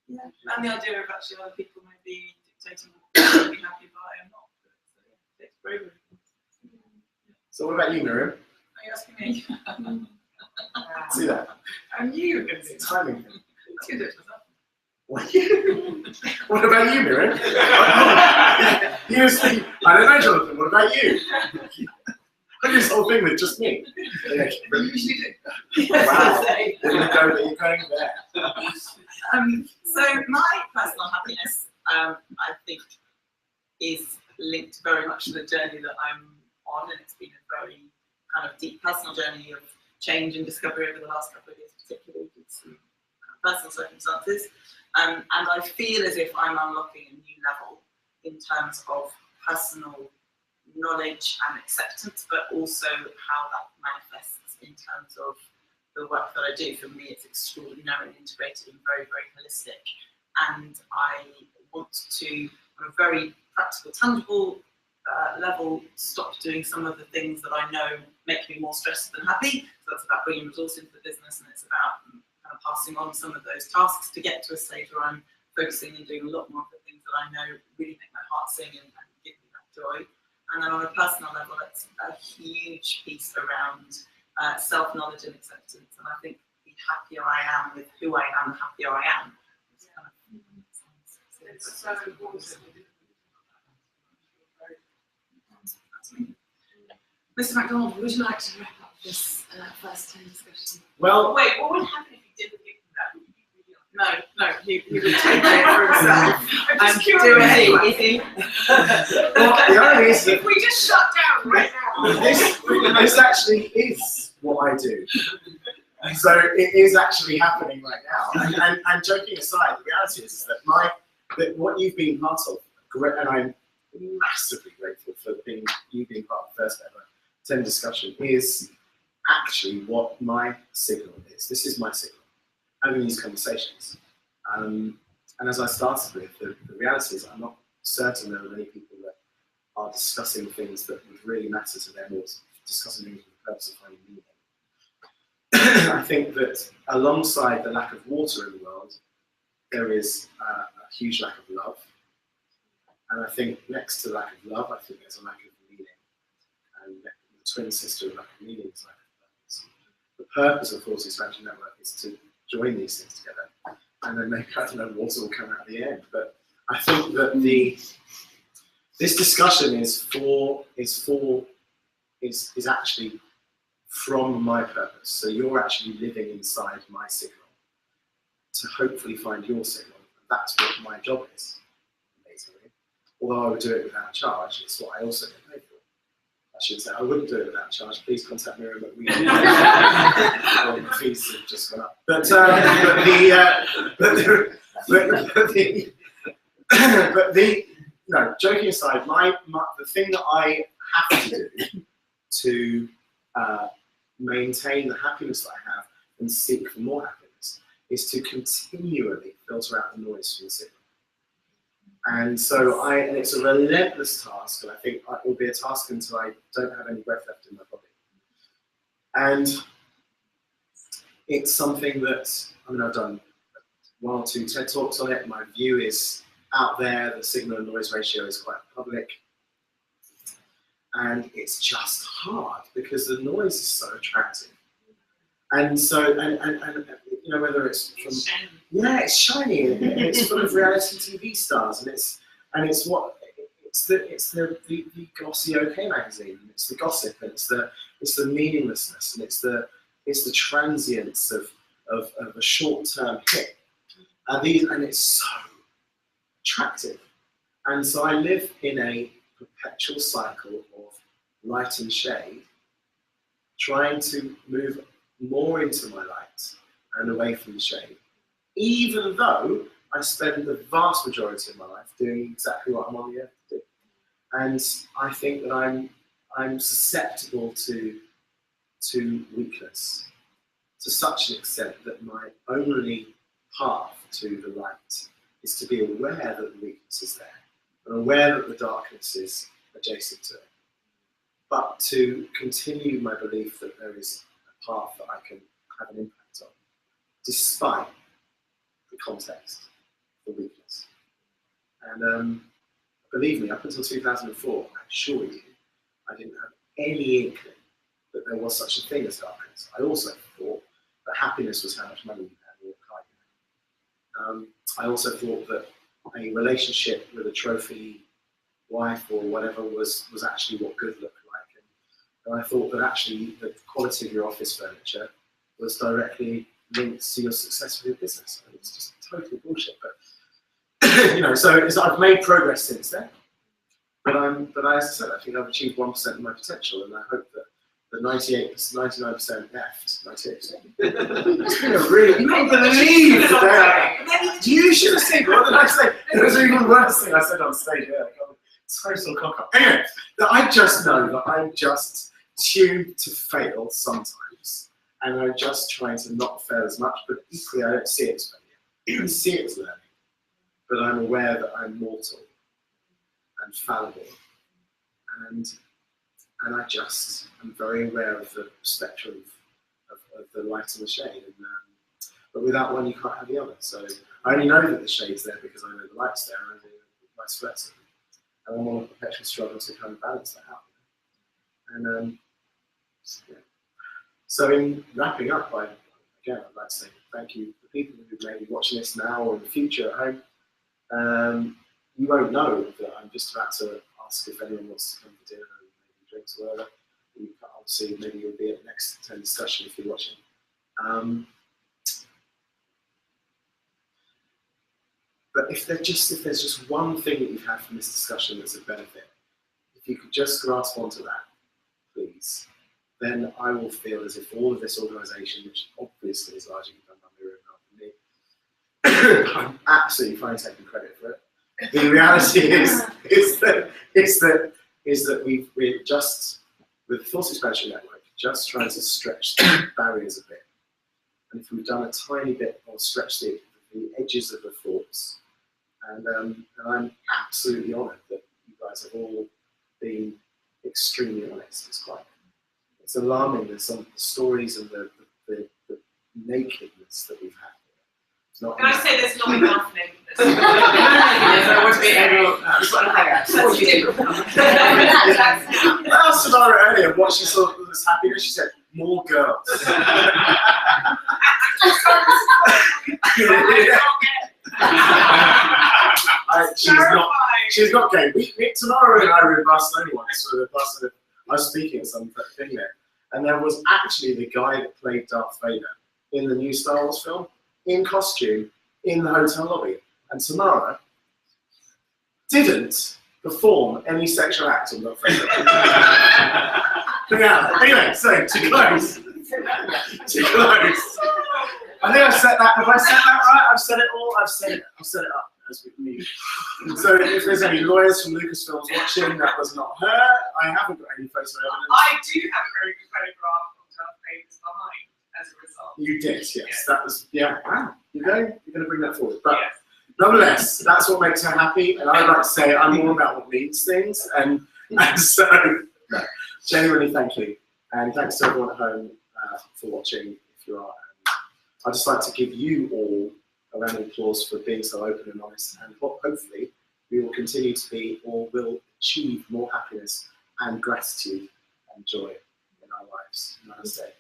Yeah, and the idea of actually other people maybe dictating what you'll be happy by or not. So, yeah, it's bravery. So what about you, Miriam? Are you asking me? See that? I knew you were going to do It's that. a timing thing. Let's do it for that. What about you, Miriam? You was thinking, I don't know, Jonathan, what about you? I do this whole thing with just me. You usually do. Wow. You're going there. So my personal happiness, I think, is linked very much to the journey that I'm on, and it's been a very kind of deep personal journey of change and discovery over the last couple of years, particularly with some personal circumstances. And I feel as if I'm unlocking a new level in terms of personal knowledge and acceptance, but also how that manifests in terms of the work that I do. For me, it's extraordinarily integrated and very, very holistic. And I want to, on a very practical, tangible level, stop doing some of the things that I know make me more stressed than happy. So that's about bringing resource into the business, and it's about kind of passing on some of those tasks to get to a stage where I'm focusing and doing a lot more of the things that I know really make my heart sing and give me that joy. And then on a personal level, it's a huge piece around self-knowledge and acceptance. And I think the happier I am with who I am, the happier I am. It's kind of, It's so important. that's me. Mr. MacDonald, would you like to wrap up this first discussion? Well, Wait, what would happen if you didn't give them that? Would you be really No, he would take it for himself I'm and just do curious. it. well, the irony is that If we just shut down right now. this actually is what I do. So it is actually happening right now. And joking aside, the reality is that that what you've been part of, and I'm massively grateful for you being part of the first ever 10 discussion, is actually what my signal is. This is my signal, having these conversations. And as I started with, the reality is I'm not certain there are many people that are discussing things that would really matter to them, or discussing things with the purpose of finding meaning. I think that alongside the lack of water in the world, there is a huge lack of love. And I think next to the lack of love, I think there's a lack of meaning. And the twin sister of lack of meaning is lack of purpose. The purpose of Force Expansion Network is to join these things together. And then maybe, I don't know, water will come out at the end. But I think that this discussion is actually from my purpose. So you're actually living inside my signal to hopefully find your signal. And that's what my job is, amazingly. Although I would do it without charge, it's what I also get paid for. I should say I wouldn't do it without charge. Please contact Miriam at we. The fees have just gone up. But no, joking aside, the thing that I have to do to maintain the happiness that I have and seek for more happiness is to continually filter out the noise from the signal. And so and it's a relentless task, and I think it will be a task until I don't have any breath left in my body. And it's something that, I've done 1 or 2 TED Talks on it. My view is out there, the signal and noise ratio is quite public. and it's just hard because the noise is so attractive. And so, and you know, whether it's from, yeah, it's shiny, and it's full of reality TV stars, and it's the glossy OK magazine, and it's the gossip, and it's the meaninglessness, and it's the transience of a short-term hit, and it's so attractive. And so I live in a perpetual cycle of light and shade, trying to move more into my light and away from the shade, even though I spend the vast majority of my life doing exactly what I'm on the earth to do. And I think that I'm susceptible to weakness to such an extent that my only path to the light is to be aware that the weakness is there, and aware that the darkness is adjacent to it, but to continue my belief that there is a path that I can have an impact on, despite the context, the weakness. And believe me, up until 2004, I assure you, I didn't have any inkling that there was such a thing as darkness. I also thought that happiness was how much money you had or a car you had. I also thought that a relationship with a trophy wife or whatever was actually what good looked like. And I thought that actually the quality of your office furniture was directly linked to your success with your business. And it's just total bullshit. But you know, so I've made progress since then. But as I said, I think I've achieved 1% of my potential, and I hope that the 99% left, 98%. It's been a really, you won't believe the day you should have seen, what did I say? It was an even worse thing I said on stage. Yeah, total cock up. Anyway, that I just know that I'm just tuned to fail sometimes, and I'm just trying to not fail as much, but equally I don't see it as failure. I see it as learning, but I'm aware that I'm mortal and fallible, and I just am very aware of the spectrum of the light and the shade, and but without one you can't have the other. So I only know that the shade's there because I know the light's there, and I know vice versa. And I'm on a perpetual struggle to kind of balance that out. And yeah. So in wrapping up, I'd like to say thank you to people who may be watching this now or in the future at home. You won't know that I'm just about to ask if anyone wants to come for dinner and maybe drinks or whatever. You can obviously, maybe you'll be at the next 10 discussion if you're watching. But if there's just one thing that you've had from this discussion that's a benefit, if you could just grasp onto that, please, then I will feel as if all of this organisation, which obviously is largely done by Miriam and me, I'm absolutely fine taking credit for it. The reality is that we're just, with the Thought Expansion Network, just trying to stretch the barriers a bit. And if we've done a tiny bit or stretch the edges of the thoughts, and I'm absolutely honoured that you guys have all been extremely honest. It's alarming, some of the stories and the nakedness that we've had. Can I say there's not enough nakedness? I asked Samara earlier what she saw as happiness. She said, more girls. She's not gay. Tomorrow and I were in Barcelona once for the Barcelona. I was speaking at some thing there, and there was actually the guy that played Darth Vader in the new Star Wars film, in costume, in the hotel lobby. And Tamara didn't perform any sexual act on Darth Vader. Anyway, so to close. I think I've said that. Have I said that right? I've said it all. I've said it up as we leave. So if there's any lawyers from Lucasfilms watching, that was not her. I haven't got any photo evidence. I do have a very good photograph of Darth Vader's behind as a result. You did, yes. That was, yeah. Wow. You're going to bring that forward. But nonetheless, that's what makes her happy. And I'd like to say I'm more about what means things. And so, no, genuinely thank you. And thanks to everyone at home for watching, if you are. I'd just like to give you all a round of applause for being so open and honest, and hopefully we will continue to be, or will achieve, more happiness and gratitude and joy in our lives. Namaste.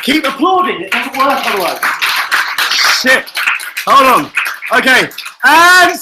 Keep applauding, it doesn't work otherwise. Shit. Hold on. Okay. And